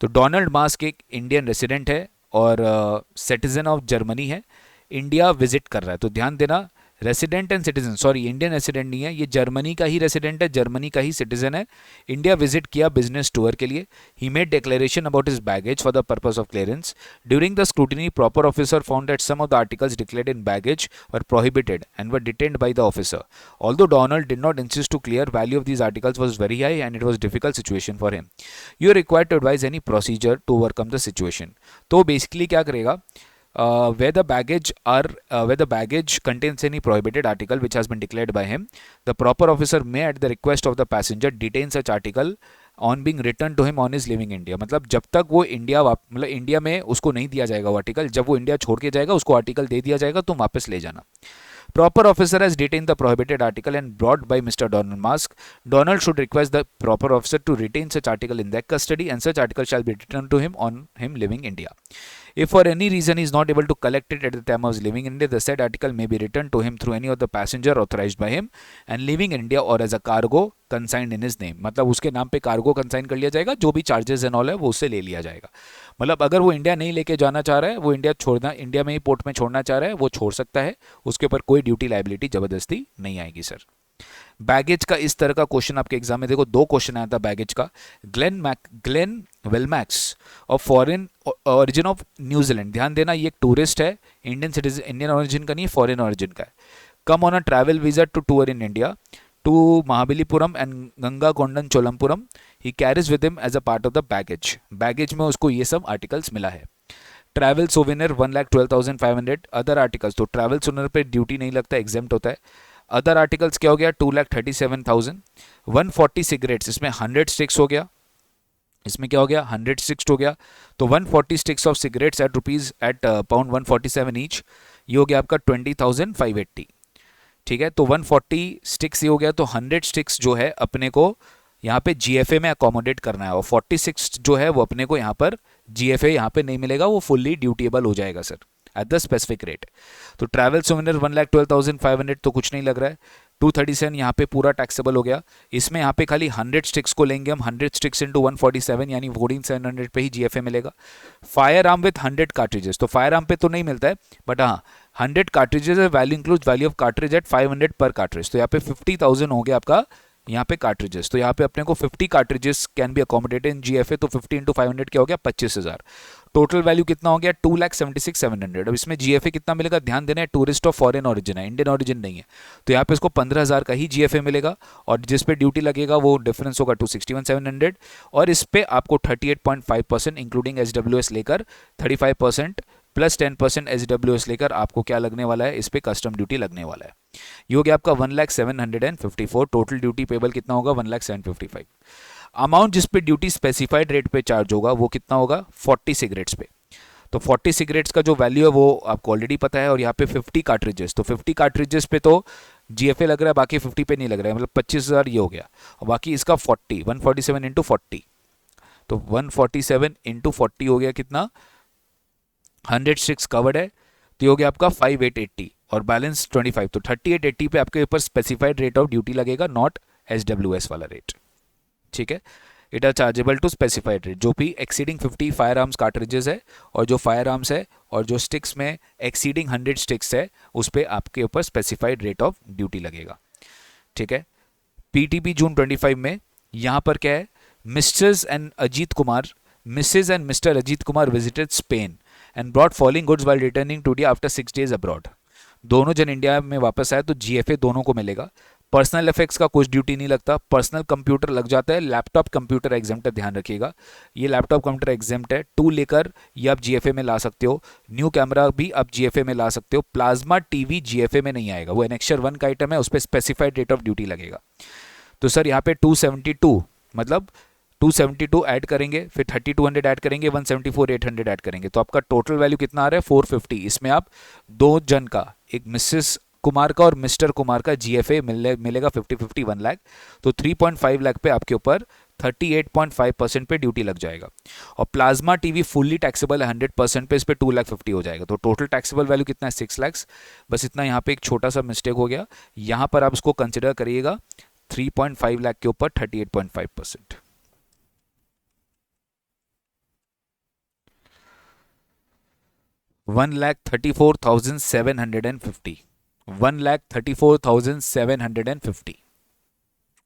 तो डोनाल्ड मास्क एक इंडियन रेसिडेंट है और सिटीजन ऑफ जर्मनी है, इंडिया विजिट कर रहा है। तो ध्यान देना, resident and citizen, sorry Indian resident नहीं है, ये जर्मनी का ही रेसिडेंट है, जर्मनी का ही सिटीजन है, इंडिया विजिट किया बिजनेस टूर के लिए। He made declaration about his baggage for the purpose of clearance. During the scrutiny proper officer found that some of the articles declared in baggage were prohibited and were detained by the officer. Although Donald did not insist to clear, value of these articles was very high and it was difficult situation for him. You are required to advise any procedure to overcome the situation. तो बेसिकली क्या करेगा, where the baggage contains any prohibited article which has been declared by him, the proper officer may at the request of the passenger detain such article on being returned to him on his leaving India। मतलब जब तक वो इंडिया में उसको नहीं दिया जाएगा वो आर्टिकल, जब वो इंडिया छोड़ के जाएगा उसको आर्टिकल दे दिया जाएगा, तुम वापस ले जाना। Proper officer has detained the prohibited article and brought by Mr. Donald Musk. Donald should request the proper officer to retain such article in their custody and such article shall be returned to him on him leaving India. If for any reason he is not able to collect it at the time of his leaving India, the said article may be returned to him through any of the passenger authorized by him and leaving India or as a cargo consigned in his name. मतलब उसके नाम पे कार्गो कंसाइन कर लिया जाएगा, जो भी चार्जेस एंड ऑल है वो उससे ले लिया जाएगा. मतलब अगर वो इंडिया नहीं लेके जाना चाह रहा है, वो इंडिया में ही पोर्ट में छोड़ना चाह रहा है, वो छोड़ सकता है, उसके ऊपर कोई ड्यूटी लाइबिलिटी जबरदस्ती नहीं आएगी सर. बैगेज का इस तरह का क्वेश्चन आपके एग्जाम में देखो 2 क्वेश्चन आया था बैगेज का. Glen Wellmax of foreign origin of New Zealand. ध्यान देना ये एक टूरिस्ट है, इंडियन सिटीजन, इंडियन ओरिजिन का नहीं, फॉरेन ओरिजिन का है. Come on a travel visa to tour in India to Mahabalipuram and Ganga Kondan Cholampuram. He carries with him as a part of the baggage. Baggage में उसको ये सब आर्टिकल्स मिला है. Travel souvenir 1,12,500. अदर आर्टिकल्स, तो ट्रैवल सोवेनियर पे ड्यूटी नहीं लगता, एग्जेम्प्ट होता है. अदर आर्टिकल्स क्या हो गया, 2,37,000. 140 सिगरेट्स, इसमें 100 स्टिक्स हो गया. इसमें क्या हो गया, 100 स्टिक्स हो गया. तो 140 sticks of cigarettes at rupees at pound 147 each. ये हो गया आपका 20,580. ठीक है, तो 140 स्टिक्स ये हो गया. तो 100 स्टिक्स जो है अपने को यहाँ पे जीएफए में अकोमोडेट करना है, और 46 जो है वो अपने को यहाँ पर जीएफए यहाँ पे नहीं मिलेगा, वो फुल्ली ड्यूटेबल हो जाएगा sir at the specific rate. तो ट्रैवल सोवेनियर 1,12,500 तो कुछ नहीं लग रहा है. 237 यहाँ पे पूरा टैक्सेबल हो गया. इसमें यहाँ पे खाली 100 स्टिक्स को लेंगे हम, 100 स्टिक्स इंटू 147 यानी 14,700 पे ही जीएफए मिलेगा. फायर आर्म विथ 100 कार्ट्रिजेस, तो फायर आर्म पे तो नहीं मिलता है, बट हाँ 100 कार्ट्रिजेस है. Value include value of cartridge at 500 per cartridge. तो यहाँ पे 50,000 हो गया आपका यहाँ पे कार्ट्रिजेस. तो यहाँ पे अपने को 50 cartridges can be accommodated in GFA. तो 50 इंटू 500 क्या हो गया, 25,000. टोटल वैल्यू कितना हो गया, 2,76,700. अब इसमें जीएफए कितना मिलेगा, ध्यान देना है टूरिस्ट ऑफ फॉरेन ओरिजिन है, इंडियन ओरिजिन नहीं है. तो यहाँ पे इसको 15,000 का ही जीएफए मिलेगा, और जिस पे ड्यूटी लगेगा वो डिफरेंस होगा 261,700. और इस पे आपको 38.5% इंक्लूडिंग एसडब्ल्यूएस लेकर 35% प्लस 10% एसडब्ल्यूएस लेकर आपको क्या लगने वाला है, इस पे कस्टम ड्यूटी लगने वाला है. ये हो गया आपका 1,07,754. टोटल ड्यूटी पेबल कितना होगा, 1,07,55. अमाउंट जिस पे ड्यूटी स्पेसिफाइड रेट पे चार्ज होगा वो कितना होगा, 40 सिगरेट्स पे. तो 40 सिगरेट्स का जो वैल्यू है वो आपको ऑलरेडी पता है. और यहाँ पे 50 कार्ट्रिजेस, तो 50 कार्ट्रिजेस पे तो जीएफए लग रहा है, बाकी 50 पे नहीं लग रहा है, मतलब 25,000 ये हो गया. और बाकी इसका 147 इंटू 40, तो 147 इंटू 40 हो गया कितना, 106 कवर्ड है. तो ये हो गया आपका 5,880 और बैलेंस 25. तो 3,880 पे आपके ऊपर स्पेसिफाइड रेट ऑफ ड्यूटी लगेगा, नॉट एसडब्ल्यूएस वाला रेट. ठीक है, it are chargeable to specified rate. जो भी एक्सीडिंग 50 फायर आर्म्स कार्ट्रिजेस है, और जो फायर आर्म्स है, और जो स्टिक्स में एक्सीडिंग 100 स्टिक्स है, उस पर आपके ऊपर स्पेसिफाइड रेट ऑफ ड्यूटी लगेगा. ठीक है, पीटीपी जून 25 में यहाँ पर क्या है, mister and mister Ajit Kumar visited Spain and brought following goods while returning to India after 6 days abroad. दोनों जन इंडिया में वापस आए तो जीएफए दोनों को मिलेगा. पर्सनल इफेक्ट्स का कुछ ड्यूटी नहीं लगता. पर्सनल कंप्यूटर लग जाता है. लैपटॉप कंप्यूटर एग्जेम्प्ट है, ध्यान रखिएगा, ये लैपटॉप कंप्यूटर एग्जेम्प्ट है. टू लेकर ये आप जीएफए में ला सकते हो. न्यू कैमरा भी आप जीएफए में ला सकते हो. प्लाज्मा टीवी जीएफए में नहीं आएगा, वो एनेक्चर 1 का आइटम है, उस पर स्पेसिफाइड रेट ऑफ ड्यूटी लगेगा. तो सर यहाँ पे 272 मतलब 272 ऐड करेंगे, फिर 3200 ऐड करेंगे, 174,800 ऐड करेंगे, तो आपका टोटल वैल्यू कितना आ रहा है, 450. इसमें आप दो जन का, एक मिसेस कुमार का और मिस्टर कुमार का जीएफए मिलेगा 50-50 1 लाख. तो 3.5 लाख पे आपके ऊपर 38.5% पे ड्यूटी लग जाएगा. और प्लाज्मा टीवी फुल्ली टैक्सेबल है 100% पे, इस पे 2,50,000 हो जाएगा. तो टोटल टैक्सेबल वैल्यू कितना है, 6 लाख. बस इतना यहाँ पे एक छोटा सा मिस्टेक हो गया, यहाँ पर आप इसको कंसिडर करिएगा 3.5 लाख के ऊपर 38.5%. 1,34,750. 1,34,750.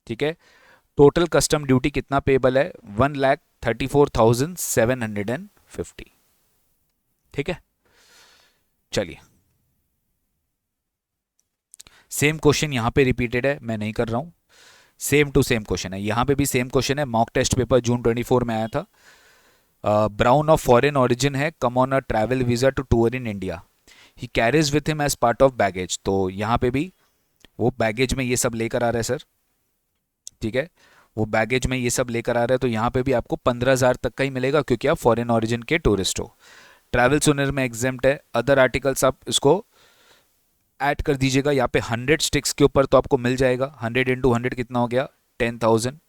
ठीक है, टोटल कस्टम ड्यूटी कितना पेबल है, 1,34,750. ठीक है, चलिए सेम क्वेश्चन यहां पे रिपीटेड है, मैं नहीं कर रहा हूं. सेम टू सेम क्वेश्चन है, यहां पे भी सेम क्वेश्चन है. मॉक टेस्ट पेपर जून 24 में आया था. ब्राउन ऑफ फॉरेन ओरिजिन है, come on a travel visa to tour in India. He carries with him as part of baggage. तो यहाँ पे भी वो बैगेज में ये सब लेकर आ रहा है सर. ठीक है, वो बैगेज में ये सब लेकर आ रहा है. तो यहाँ पे भी आपको 15,000 तक का ही मिलेगा, क्योंकि आप फॉरेन ओरिजिन के टूरिस्ट हो. ट्रैवल सोनेर में एग्जेम्प्ट है. अदर आर्टिकल्स आप इसको ऐड कर दीजिएगा. यहाँ पे 100 स्टिक्स के ऊपर तो आपको मिल जाएगा. 100 इंटू 100 कितना हो गया, 10,000.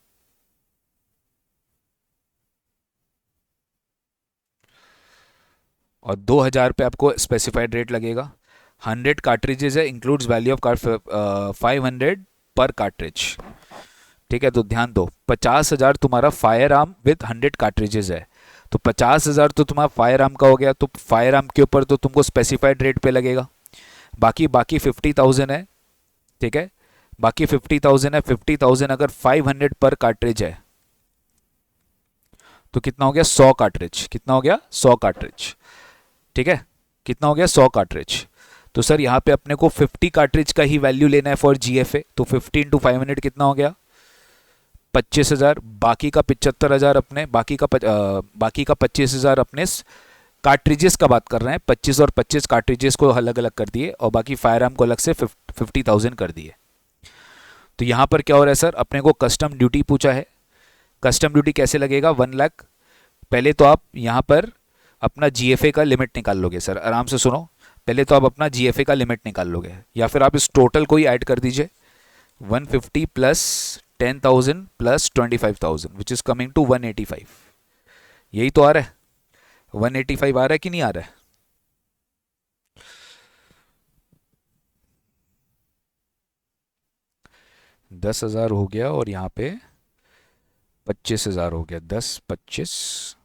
और 2000 पे आपको स्पेसिफाइड रेट लगेगा। 100 कार्ट्रिजेज है, includes value of card 500 per cartridge. ठीक है, तो ध्यान दो, 50,000 तुम्हारा फायर आर्म विथ 100 कार्ट्रिजेज है, तो 50,000 तो तुम्हारा फायर आर्म का हो गया, तो फायर आर्म के ऊपर तो तुमको स्पेसिफाइड रेट पे लगेगा। बाकी बाकी 50,000 है। ठीक है, बाकी 50,000 है। 50,000 अगर 500 पर कार्ट्रिज है तो कितना हो गया? 100 कार्ट्रिज। कितना हो गया? 100 कार्ट्रिज। ठीक है, कितना हो गया? 100 कार्ट्रिज। तो सर यहाँ पे अपने को 50 कार्ट्रिज का ही वैल्यू लेना है फॉर जीएफए, तो 50 इंटू 500 कितना हो गया? 25,000। बाकी का 75,000 अपने, बाकी का 25,000 अपने कार्ट्रिजेस का बात कर रहे हैं। 25 और 25 कार्ट्रिजेस को अलग अलग कर दिए और बाकी फायर आर्म को अलग से 50,000 कर दिए। तो यहाँ पर क्या हो रहा है सर? अपने को कस्टम ड्यूटी पूछा है। कस्टम ड्यूटी कैसे लगेगा? 1 लाख। पहले तो आप यहाँ पर अपना जीएफए का लिमिट निकाल लोगे सर, आराम से सुनो। पहले तो आप अपना जीएफए का लिमिट निकाल लोगे, या फिर आप इस टोटल को ही ऐड कर दीजिए। 150 plus 10,000 plus 25,000 which is coming to 185। यही तो आ रहा है, 185 आ रहा है कि नहीं आ रहा है? दस हजार हो गया और यहाँ पे 25,000 हो गया। 10 25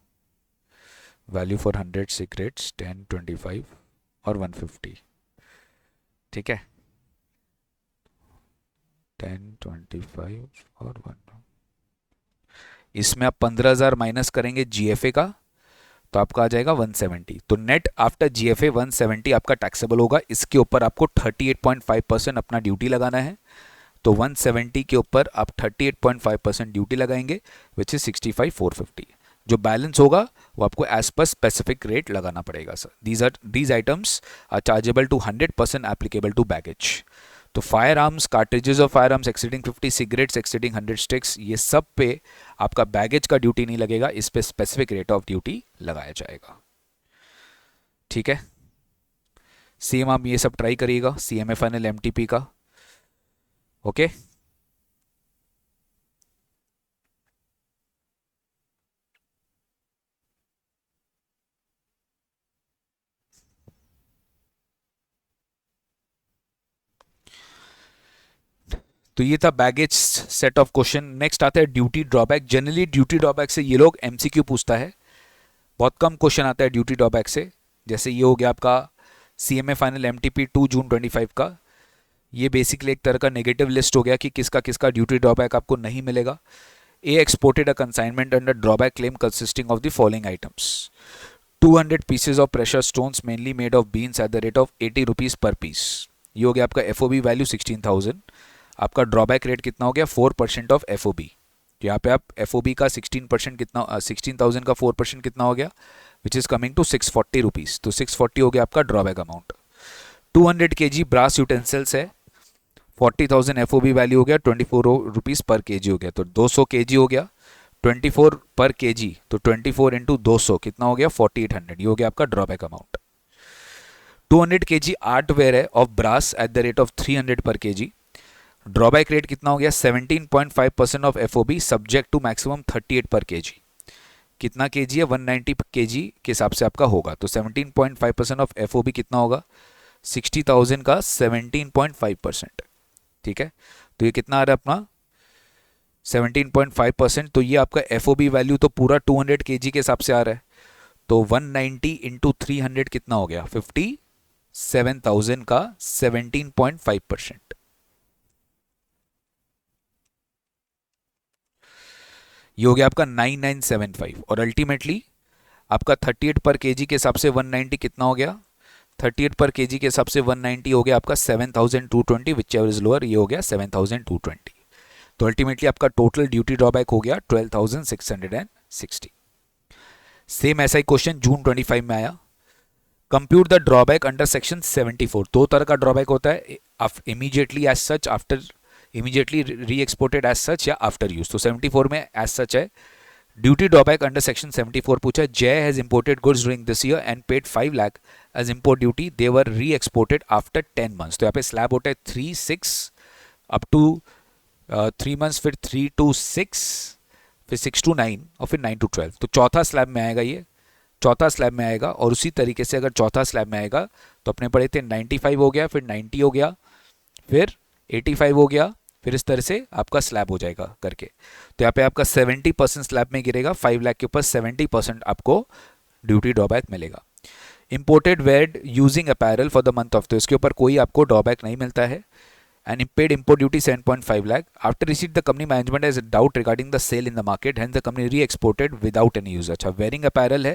वैल्यू फॉर 100 सिगरेट्स 10 25 और 150। ठीक है, 10 25 और 1। इसमें आप 15,000 माइनस करेंगे जीएफए का तो आपका आ जाएगा 170। तो नेट आफ्टर जीएफए 170 आपका टैक्सेबल होगा। इसके ऊपर आपको 38.5% अपना ड्यूटी लगाना है। तो 170 के ऊपर आप 38.5% ड्यूटी लगाएंगे विच इज 65,450। जो बैलेंस होगा वो आपको एज पर स्पेसिफिक रेट लगाना पड़ेगा sir. These items are chargeable to 100% applicable to baggage. तो firearms, cartridges of firearms exceeding 50, cigarettes exceeding 100 sticks, ये सब पे आपका बैगेज का ड्यूटी नहीं लगेगा, इस पे स्पेसिफिक रेट ऑफ ड्यूटी लगाया जाएगा। ठीक है, सेम आप ये सब ट्राई करिएगा CMA फाइनल MTP का। ओके तो ये था baggage set of question. Next आता है duty drawback. Generally duty drawback से ये लोग MCQ पूछता है, बहुत कम क्वेश्चन आता है ड्यूटी ड्रॉबैक से। जैसे ये हो गया आपका CMA फाइनल MTP 2 जून 25 का। ये बेसिकली एक तरह का नेगेटिव लिस्ट हो गया कि किसका किसका ड्यूटी ड्रॉबैक आपको नहीं मिलेगा। A exported a consignment under drawback claim consisting of the following items: 200 pieces of pressure stones mainly made of beans at the rate of 80 rupees per piece. ये हो गया आपका FOB वैल्यू 16,000। आपका ड्रॉबैक रेट कितना हो गया? 4% ऑफ FOB। तो यहाँ पे आप FOB का 16% कितना, 16,000 का 4% कितना हो गया? Which is coming to 640 rupees. तो 640 हो गया आपका drawback amount. 200 kg brass utensils है, 40,000 FOB वैल्यू हो गया, 24 रुपीज़ पर kg हो गया। तो 200 kg हो गया, 24 पर kg, तो 24 इंटू 200 कितना हो गया? 4800। ये हो गया आपका ड्रॉबैक अमाउंट। 200 kg आर्टवेयर है of brass at the rate of 300 per kg। Drawback rate कितना हो गया? 17.5% of FOB subject to maximum 38 per kg। कितना kg है? 190 kg के हिसाब से आपका होगा। तो 17.5% ऑफ FOB कितना होगा? 60,000 का 17.5%। ठीक है, तो ये कितना आ रहा है अपना? 17.5%। तो ये आपका FOB वैल्यू तो पूरा 200 kg के हिसाब से आ रहा है। तो 190 इंटू 300 कितना हो गया? 57,000 का 17.5%। ये हो गया आपका 9975। और अल्टीमेटली आपका 38 पर kg के हिसाब से 190 कितना हो गया? 38 पर kg के हिसाब से 190 हो गया आपका 7,220, विच एवर इज लोअर। ये हो गया 7,220। तो अल्टीमेटली आपका टोटल ड्यूटी ड्रॉबैक हो गया 12,660। सेम ऐसा ही क्वेश्चन जून 25 में आया। Compute the drawback under section 74। दो तरह का ड्रॉबैक होता है, immediately as such, after immediately re-exported as such, या आफ्टर यूज। तो 74 में एज सच है। ड्यूटी ड्रॉबैक अंडर सेक्शन 74 पूछा, Jai has imported goods during this year and paid 5 lakh as import duty, they were reexported after 10 months. तो यहाँ पे स्लैब होता है 3 6 अप टू 3 मंथ्स, फिर 3 to 6, फिर 6 to 9 और फिर 9 to 12। तो चौथा स्लैब में आएगा ये चौथा स्लैब में आएगा, और उसी तरीके से अगर चौथा स्लैब में आएगा तो अपने पढ़े थे 95 हो गया, फिर 90 हो गया, फिर 85 हो गया, फिर इस तरह से आपका स्लैब हो जाएगा करके। तो यहाँ पे आपका 70% स्लैब में गिरेगा, 5 लाख के ऊपर 70% आपको ड्यूटी ड्रॉबैक मिलेगा। Imported were using apparel for the month of, तो इसके ऊपर कोई आपको ड्रॉबैक नहीं मिलता है। And paid import duty 7.5 lakh. After receipt, the company management has a doubt regarding the sale in the market. Hence, the company re-exported without any use. अच्छा, wearing apparel है,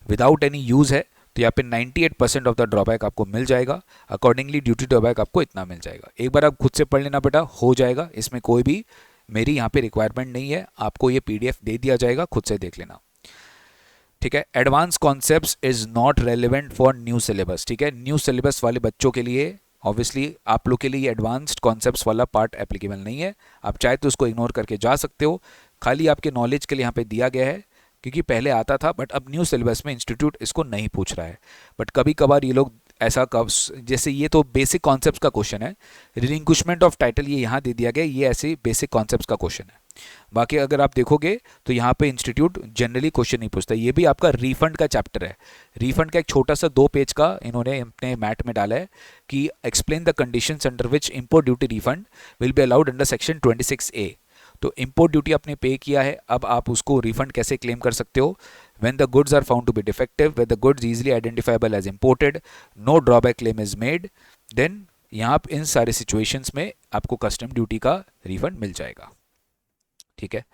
without any use है, तो यहाँ पे 98% ऑफ द ड्रॉबैक आपको मिल जाएगा। अकॉर्डिंगली ड्यूटी ड्रॉबैक आपको इतना मिल जाएगा। एक बार आप खुद से पढ़ लेना बेटा, हो जाएगा, इसमें कोई भी मेरी यहाँ पे रिक्वायरमेंट नहीं है, आपको ये PDF दे दिया जाएगा, खुद से देख लेना। ठीक है, advance concepts is not relevant for new syllabus. ठीक है, न्यू सिलेबस वाले बच्चों के लिए ऑब्वियसली आप लोग के लिए एडवांस्ड कॉन्सेप्ट्स वाला पार्ट एप्लीकेबल नहीं है। आप चाहे तो उसको इग्नोर करके जा सकते हो, खाली आपके नॉलेज के लिए यहाँ पे दिया गया है, क्योंकि पहले आता था बट अब न्यू सिलेबस में इंस्टीट्यूट इसको नहीं पूछ रहा है। बट कभी कभार ये लोग ऐसा कब, जैसे ये तो बेसिक कॉन्सेप्ट्स का क्वेश्चन है, रिलिंक्विशमेंट ऑफ टाइटल ये यहाँ दे दिया गया, ये ऐसे बेसिक कॉन्सेप्ट्स का क्वेश्चन है। बाकी अगर आप देखोगे तो यहाँ पे इंस्टीट्यूट जनरली क्वेश्चन नहीं पूछता। ये भी आपका रिफंड का चैप्टर है। रिफंड का एक छोटा सा 2 पेज का इन्होंने अपने मैट में डाला है कि explain the conditions under which import duty refund will be allowed under section 26A। तो इंपोर्ट ड्यूटी आपने पे किया है, अब आप उसको रिफंड कैसे क्लेम कर सकते हो। When the goods are found to be defective, when the goods easily identifiable as imported, no drawback claim is made, then यहाँ इन सारे सिचुएशंस में आपको कस्टम ड्यूटी का रिफंड मिल जाएगा। ठीक है,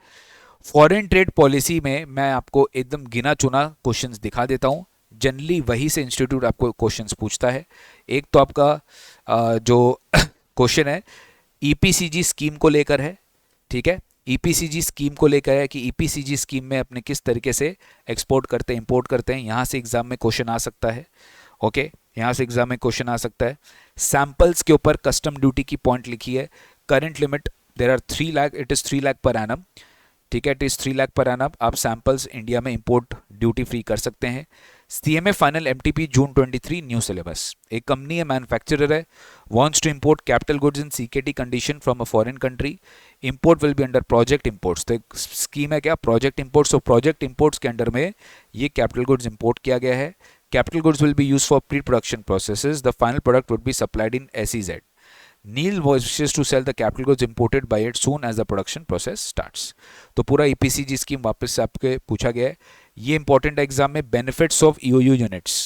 फॉरेन ट्रेड पॉलिसी में मैं आपको एकदम गिना चुना क्वेश्चंस दिखा देता हूँ। जनरली वही से इंस्टीट्यूट आपको क्वेश्चंस पूछता है। एक तो आपका जो क्वेश्चन है ईपीसीजी स्कीम को लेकर है। ठीक है, ईपीसीजी स्कीम को लेकर है कि ईपीसीजी स्कीम में अपने किस तरीके से एक्सपोर्ट करते हैं, इंपोर्ट करते हैं। यहाँ से एग्जाम में क्वेश्चन आ सकता है। ओके, यहाँ से एग्जाम में क्वेश्चन आ सकता है। सैंपल्स के ऊपर कस्टम ड्यूटी की पॉइंट लिखी है। Current limit there are 3 lakh, it is 3 lakh per annum. ठीक है, it is 3 lakh per annum. आप सैंपल्स इंडिया में इंपोर्ट ड्यूटी फ्री कर सकते हैं। CMA final MTP June 23 new syllabus. एक कंपनी है, मैन्युफैक्चरर है, wants to import capital goods in CKT condition from a foreign country. Import will be under project imports. तो एक स्कीम है क्या, प्रोजेक्ट इंपोर्ट्स। तो प्रोजेक्ट इंपोर्ट्स के अंडर में ये कैपिटल गुड्स इंपोर्ट किया गया है। Capital goods will be use for pre production processes. The final product would be supplied in SEZ. Neil wishes to sell the capital goods imported by it soon as the production process starts. तो पूरा EPCG स्कीम वापस से आपके पूछा गया है। ये इंपॉर्टेंट एग्जाम में benefits of EOU units.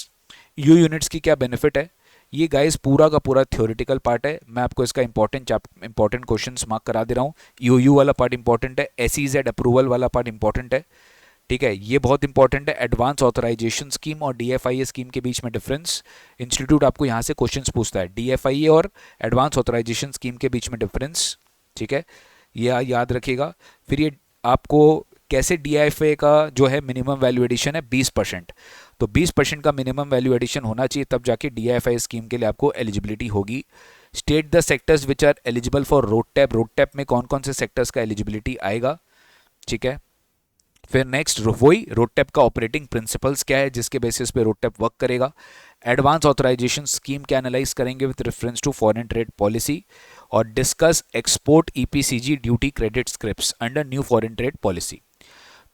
EOU units की क्या बेनिफिट है, ये गाइस पूरा का पूरा थ्योरेटिकल पार्ट है। मैं आपको इसका इंपॉर्टेंट क्वेश्चंस मार्क करा दे रहा हूँ। EOU वाला पार्ट इंपॉर्टेंट है, SEZ अप्रूवल वाला पार्ट इंपॉर्टेंट है। ठीक है, ये बहुत इंपॉर्टेंट है। एडवांस ऑथराइजेशन स्कीम और DFIA स्कीम के बीच में डिफरेंस, इंस्टीट्यूट आपको यहाँ से क्वेश्चंस पूछता है। DFIA और एडवांस ऑथराइजेशन स्कीम के बीच में डिफरेंस। ठीक है, ये याद रखिएगा। फिर ये आपको कैसे DFIA का जो है मिनिमम वैल्यू एडिशन है 20%, तो 20% का मिनिमम वैल्यू एडिशन होना चाहिए, तब जाके DFIA स्कीम के लिए आपको एलिजिबिलिटी होगी। State the sectors which are eligible for RoDTEP. RoDTEP में कौन कौन से सेक्टर्स का एलिजिबिलिटी आएगा। ठीक है, फिर नेक्स्ट वही रोड टैप का ऑपरेटिंग प्रिंसिपल्स क्या है जिसके बेसिस पे रोड टैप वर्क करेगा। एडवांस ऑथराइजेशन स्कीम क्या एनालाइज करेंगे with reference to foreign trade policy, और discuss export EPCG duty credit scripts under new foreign trade policy.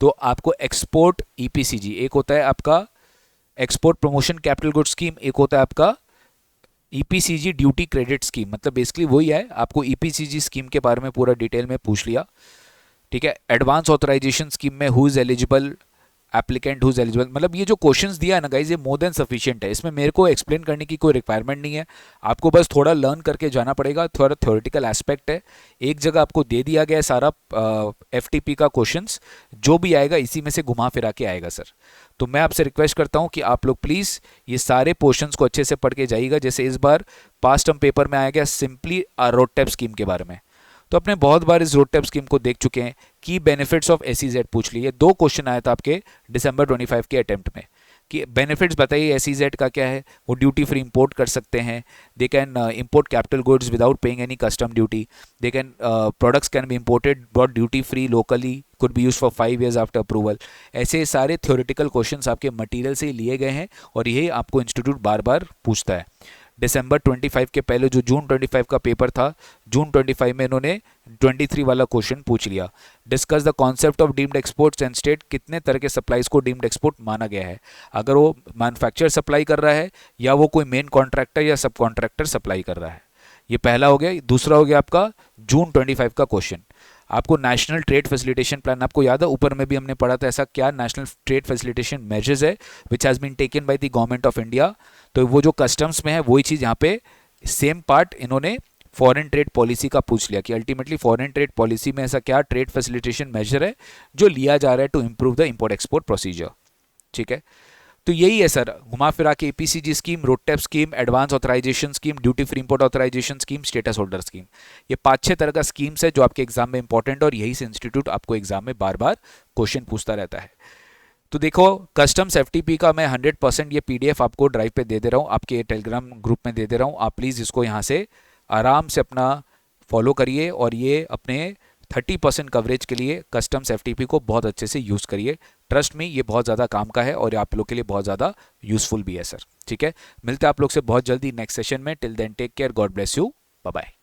तो आपको एक्सपोर्ट EPCG, एक होता है आपका export promotion capital good scheme, एक होता है आपका EPCG ड्यूटी क्रेडिट स्कीम। मतलब बेसिकली वही है, आपको EPCG स्कीम के बारे में पूरा डिटेल में पूछ लिया। ठीक है, एडवांस ऑथराइजेशन स्कीम में who is eligible, applicant who is eligible. मतलब ये जो क्वेश्चंस दिया है ना गाइज, ये मोर देन सफिशिएंट है। इसमें मेरे को एक्सप्लेन करने की कोई रिक्वायरमेंट नहीं है, आपको बस थोड़ा लर्न करके जाना पड़ेगा। थोड़ा थ्योरेटिकल एस्पेक्ट है। एक जगह आपको दे दिया गया है सारा FTP का क्वेश्चंस, जो भी आएगा इसी में से घुमा फिरा के आएगा सर। तो मैं आपसे रिक्वेस्ट करता हूं कि आप लोग प्लीज़ ये सारे पोर्शंस को अच्छे से पढ़ के जाइएगा। जैसे इस बार पास्ट टर्म पेपर में आया गया सिंपली रोड टैप स्कीम के बारे में, तो अपने बहुत बार इस रोड टैप स्कीम को देख चुके हैं। की बेनिफिट्स ऑफ SEZ पूछ लिए। 2 क्वेश्चन आया था आपके दिसंबर 25 के अटेम्प्ट में कि बेनिफिट्स बताइए SEZ का क्या है। वो ड्यूटी फ्री इंपोर्ट कर सकते हैं, they can import capital goods without paying any custom duty, they can products can be imported brought duty free locally, could be use for 5 years after approval. ऐसे सारे थ्योरेटिकल क्वेश्चंस आपके मटेरियल से लिए गए हैं और यही आपको इंस्टीट्यूट बार बार पूछता है। दिसंबर 25 के पहले जो जून 25 का पेपर था, जून 25 में इन्होंने 23 वाला क्वेश्चन पूछ लिया। Discuss the concept of deemed exports and state, कितने तरह के सप्लाईज को डीम्ड एक्सपोर्ट माना गया है, अगर वो मैन्युफैक्चर सप्लाई कर रहा है या वो कोई मेन कॉन्ट्रैक्टर या सब कॉन्ट्रैक्टर सप्लाई कर रहा है। ये पहला हो गया। दूसरा हो गया आपका जून 25 का क्वेश्चन। आपको नेशनल ट्रेड फैसिलिटेशन प्लान आपको याद है, ऊपर में भी हमने पढ़ा था, ऐसा क्या नेशनल ट्रेड फैसिलिटेशन मेजर्स है which has been taken by the government of India. तो वो जो कस्टम्स में है वही चीज़ यहाँ पे सेम पार्ट इन्होंने फॉरेन ट्रेड पॉलिसी का पूछ लिया कि अल्टीमेटली फॉरेन ट्रेड पॉलिसी में ऐसा क्या ट्रेड फैसिलिटेशन मेजर है जो लिया जा रहा है to improve the import export procedure. ठीक है, तो यही है सर, घुमा फिरा के EPCG scheme, RoDTEP scheme, advance authorisation scheme, duty free import authorisation scheme, status holder scheme, ये 5-6 तरह का स्कीम्स है जो आपके एग्जाम में इंपॉर्टेंट और यही से इंस्टीट्यूट आपको एग्जाम में बार बार क्वेश्चन पूछता रहता है। तो देखो कस्टम्स एफटीपी का मैं 100% ये पीडीएफ आपको ड्राइव पे दे दे रहा हूँ, आपके टेलीग्राम ग्रुप में दे दे रहा हूँ। आप प्लीज़ इसको यहाँ से आराम से अपना फॉलो करिए और ये अपने 30% कवरेज के लिए कस्टम्स एफटीपी को बहुत अच्छे से यूज़ करिए। ट्रस्ट में ये बहुत ज़्यादा काम का है और आप लोग के लिए बहुत ज़्यादा यूज़फुल भी है सर। ठीक है, मिलते हैं आप लोग से बहुत जल्दी नेक्स्ट सेशन में। Till then take care, God bless you, bye bye.